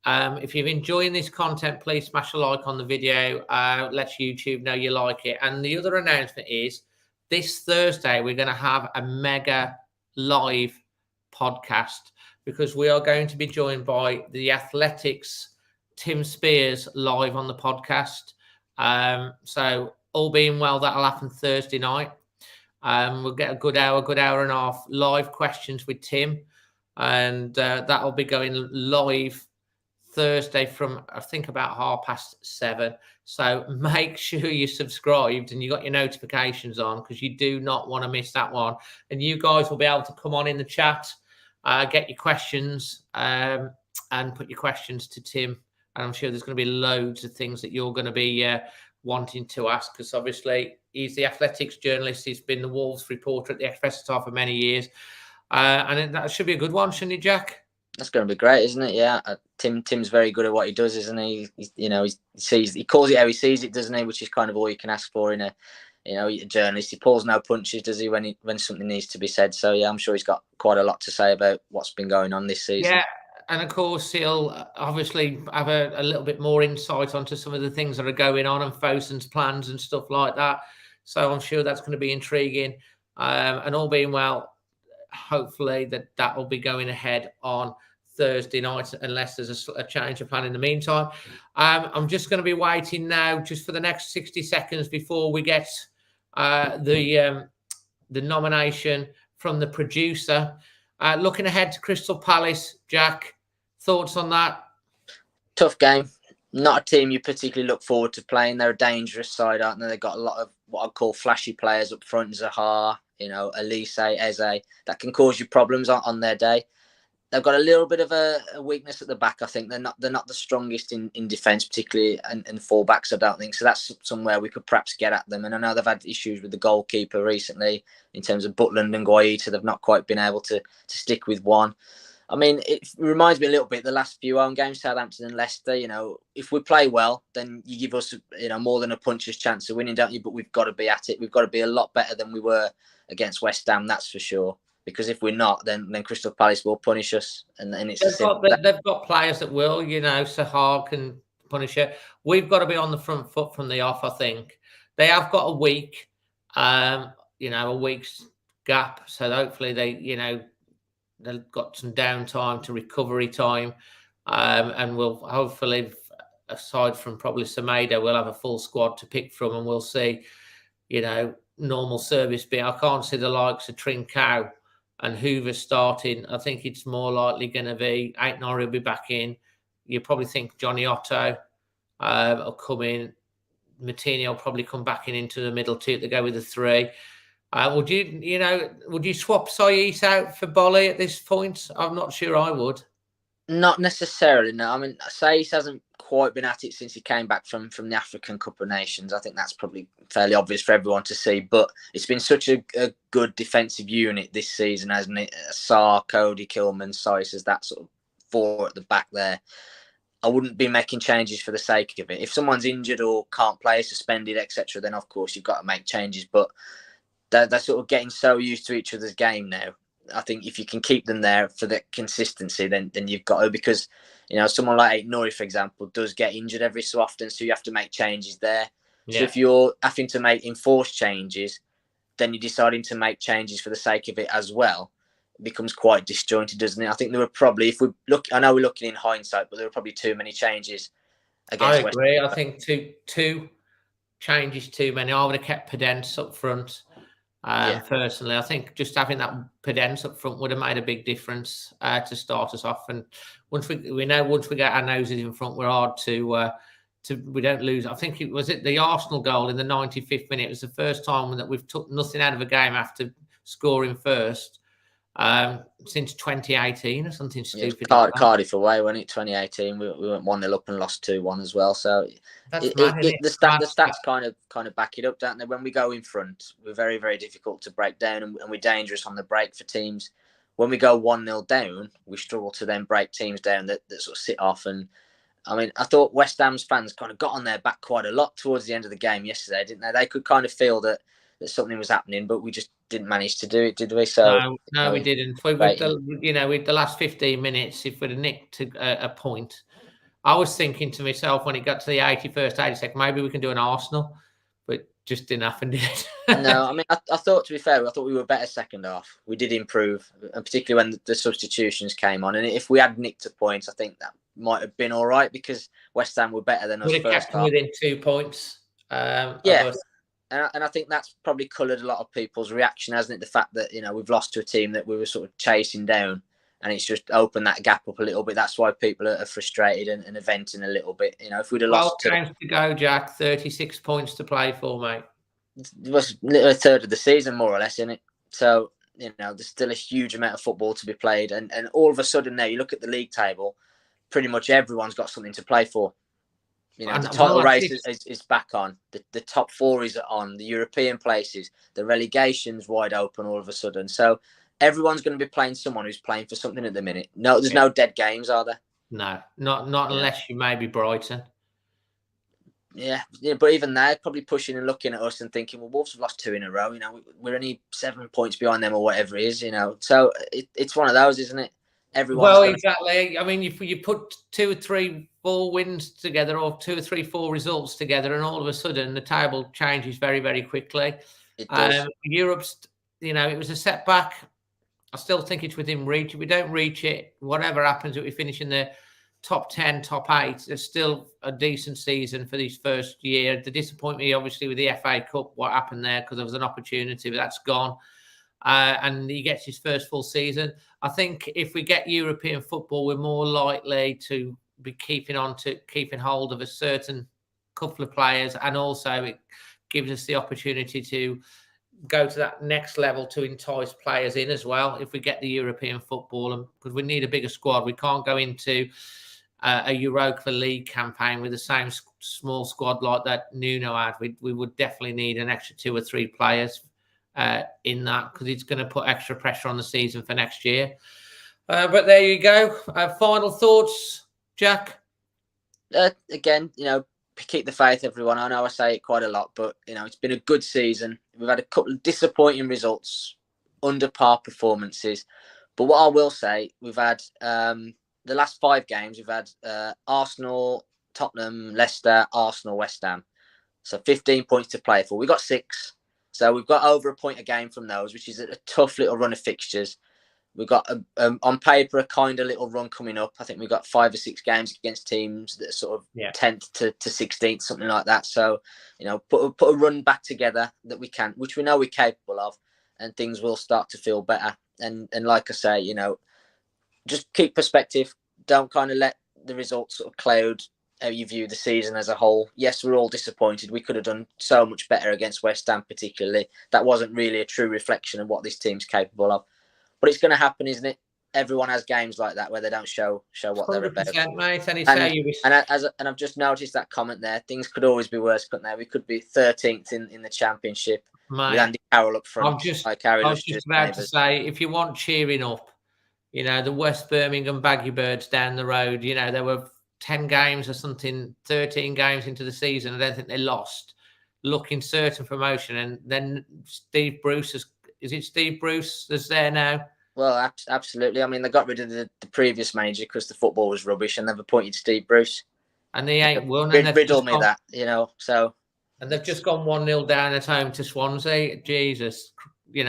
If you're enjoying this content, please smash a like on the video. Let YouTube know you like it. And the other announcement is this Thursday, we're going to have a mega live podcast, because we are going to be joined by the Athletics' Tim Spears live on the podcast. So all being well, that'll happen Thursday night. We'll get a good hour and a half live questions with Tim, and that'll be going live Thursday from, I think, about 7:30. So make sure you're subscribed and you got your notifications on, because you do not want to miss that one. And you guys will be able to come on in the chat, get your questions, and put your questions to Tim. And I'm sure there's going to be loads of things that you're going to be wanting to ask, because obviously he's the athletics journalist. He's been the Wolves reporter at the Express Star for many years. And that should be a good one, shouldn't it, Jack? That's going to be great, isn't it? Yeah. Tim's very good at what he does, isn't he? He calls it how he sees it, doesn't he? Which is kind of all you can ask for in a journalist. He pulls no punches, does he, when something needs to be said? So yeah, I'm sure he's got quite a lot to say about what's been going on this season. Yeah. And of course, he'll obviously have a little bit more insight onto some of the things that are going on and Fosun's plans and stuff like that. So I'm sure that's going to be intriguing. And all being well, hopefully that will be going ahead on Thursday night, unless there's a change of plan in the meantime. I'm just going to be waiting now just for the next 60 seconds before we get the nomination from the producer. Looking ahead to Crystal Palace, Jack, thoughts on that? Tough game. Not a team you particularly look forward to playing. They're a dangerous side, aren't they? They've got a lot of what I'd call flashy players up front. Zaha, Elise, Eze, that can cause you problems on their day. They've got a little bit of a weakness at the back. I think they're not the strongest in defence, particularly and fullbacks, I don't think. So that's somewhere we could perhaps get at them. And I know they've had issues with the goalkeeper recently in terms of Butland and Guaita. They've not quite been able to stick with one. I mean, it reminds me a little bit the last few home games, Southampton and Leicester. You know, if we play well, then you give us, you know, more than a puncher's chance of winning, don't you? But we've got to be at it. We've got to be a lot better than we were against West Ham, that's for sure. Because if we're not, then Crystal Palace will punish us, and it's they've got players that will, you know, Sahar can punish it. We've got to be on the front foot from the off. I think they have got a week, you know, a week's gap, so hopefully they've got some downtime to recovery time, and we'll hopefully, aside from probably Semedo, we'll have a full squad to pick from, and we'll see, you know, normal service. But I can't see the likes of Trincao and Hoover starting. I think it's more likely going to be Aitnori will be back in. You probably think Johnny Otto will come in. Martini will probably come back into the middle two to go with the three. Would you swap Sayis out for Bolly at this point? I'm not sure I would. Not necessarily, no. I mean, Sayis hasn't quite been at it since he came back from the African Cup of Nations. I think that's probably fairly obvious for everyone to see. But it's been such a good defensive unit this season, hasn't it? Sarr, Cody, Kilman, Sayis as that sort of four at the back there. I wouldn't be making changes for the sake of it. If someone's injured or can't play, suspended, etc., then of course you've got to make changes. But they're sort of getting so used to each other's game now. I think if you can keep them there for the consistency, then you've got to, because, you know, someone like Aitnori, for example, does get injured every so often, so you have to make changes there. Yeah. So if you're having to make enforced changes, then you're deciding to make changes for the sake of it as well. It becomes quite disjointed, doesn't it? I think there were probably, if we look, I know we're looking in hindsight, but there were probably too many changes against I agree. I think two changes too many. I would have kept Pedence up front. Personally, I think just having that Pedence up front would have made a big difference to start us off. And once we get our noses in front, we're hard to we don't lose. I think it was the Arsenal goal in the 95th minute. It was the first time that we've took nothing out of a game after scoring first since 2018 or something stupid. Cardiff away, wasn't it? 2018. We went 1-0 up and lost 2-1 as well. So the stats kind of back it up, don't they? When we go in front, we're very, very difficult to break down, and we're dangerous on the break for teams. When we go 1-0 down, we struggle to then break teams down that sort of sit off. And I mean, I thought West Ham's fans kind of got on their back quite a lot towards the end of the game yesterday, didn't they? They could kind of feel that something was happening, but we just didn't manage to do it, did we? So no, we didn't. With the last 15 minutes, if we'd have nicked a point, I was thinking to myself when it got to the 81st, 82nd, maybe we can do an Arsenal, but just didn't happen, did it? No, I mean, I thought, to be fair, I thought we were better second half. We did improve, and particularly when the substitutions came on. And if we had nicked a point, I think that might have been all right, because West Ham were better than us first half. We'd have kept them within 2 points. And I think that's probably coloured a lot of people's reaction, hasn't it? The fact that, you know, we've lost to a team that we were sort of chasing down, and it's just opened that gap up a little bit. That's why people are frustrated and venting a little bit. You know, if we'd have lost 12 games to go, Jack, 36 points to play for, mate. It was a third of the season, more or less, isn't it? So, you know, there's still a huge amount of football to be played. And all of a sudden now, you look at the league table, pretty much everyone's got something to play for. You know, the title race is back on. The top four is on. The European places, the relegation's wide open all of a sudden. So everyone's going to be playing someone who's playing for something at the minute. No, there's no dead games, are there? No, not unless you maybe Brighton. Yeah, but even they're probably pushing and looking at us and thinking, well, Wolves have lost 2 in a row. You know, we're only 7 points behind them or whatever it is. You know, so it's one of those, isn't it? Exactly. I mean, if you put 2 or 3, 4 wins together, or 2 or 3, 4 results together, and all of a sudden the table changes very, very quickly. It does. Europe's, you know, it was a setback. I still think it's within reach. If we don't reach it, whatever happens, if we finish in the top 10, top 8, it's still a decent season for this first year. The disappointment, obviously, with the FA Cup, what happened there, because there was an opportunity, but that's gone. And he gets his first full season. I think if we get European football, we're more likely to be keeping hold of a certain couple of players, and also it gives us the opportunity to go to that next level to entice players in as well. If we get the European football, and because we need a bigger squad, we can't go into a Europa League campaign with the same small squad like that Nuno had. We would definitely need an extra 2 or 3 players in that, because it's going to put extra pressure on the season for next year. But there you go. Final thoughts, Jack? Again, keep the faith, everyone. I know I say it quite a lot, but it's been a good season. We've had a couple of disappointing results, under par performances. But what I will say, we've had the last 5 games. We've had Arsenal, Tottenham, Leicester, Arsenal, West Ham. So 15 points to play for. We got 6, so we've got over a point a game from those, which is a tough little run of fixtures. We've got, on paper, a kind of little run coming up. I think we've got 5 or 6 games against teams that are sort of 10th to 16th, something like that. So, put a run back together that we can, which we know we're capable of, and things will start to feel better. And like I say, just keep perspective. Don't kind of let the results sort of cloud how you view the season as a whole. Yes, we're all disappointed. We could have done so much better against West Ham, particularly. That wasn't really a true reflection of what this team's capable of. But it's going to happen, isn't it? Everyone has games like that where they don't show what they're about. Mate, and I've just noticed that comment there. Things could always be worse, couldn't they? We could be 13th in the Championship with Andy Carroll up front. I was just about to say, if you want cheering up, the West Birmingham Baggy Birds down the road, there were 10 games or something, 13 games into the season. I don't think they lost, looking certain promotion. And then Steve Bruce is it Steve Bruce that's there now? Well, absolutely. I mean, they got rid of the previous manager because the football was rubbish, and they've appointed Steve Bruce. And they ain't won. Riddle me that, so. And they've just gone 1-0 down at home to Swansea. Jesus. If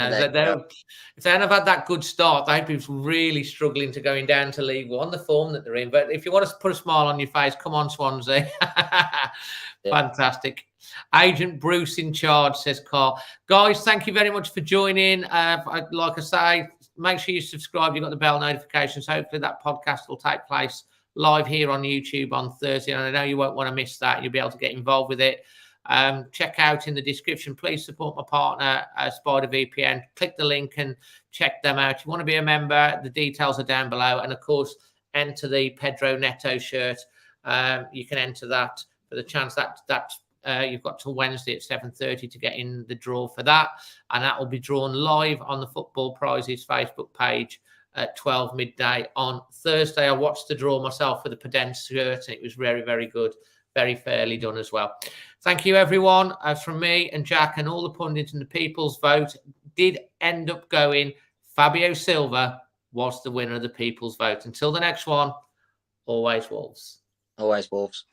they hadn't have had that good start, they'd be really struggling to going down to League One, the form that they're in. But if you want to put a smile on your face, come on, Swansea. Fantastic. Agent Bruce in charge, says Carl. Guys, thank you very much for joining. Like I say, make sure you subscribe. You've got the bell notifications. Hopefully that podcast will take place live here on YouTube on Thursday. And I know you won't want to miss that. You'll be able to get involved with it. Check out in the description. Please support my partner, Spider VPN. Click the link and check them out. If you want to be a member, the details are down below. And of course, enter the Pedro Neto shirt. You can enter that for the chance that you've got till Wednesday at 7:30 to get in the draw for that. And that will be drawn live on the Football Prizes Facebook page at 12 midday on Thursday. I watched the draw myself for the Pundit shirt, and it was very, very good. Very fairly done as well. Thank you, everyone. From me and Jack and all the pundits, and the people's vote did end up going. Fabio Silva was the winner of the people's vote. Until the next one, always Wolves. Always Wolves.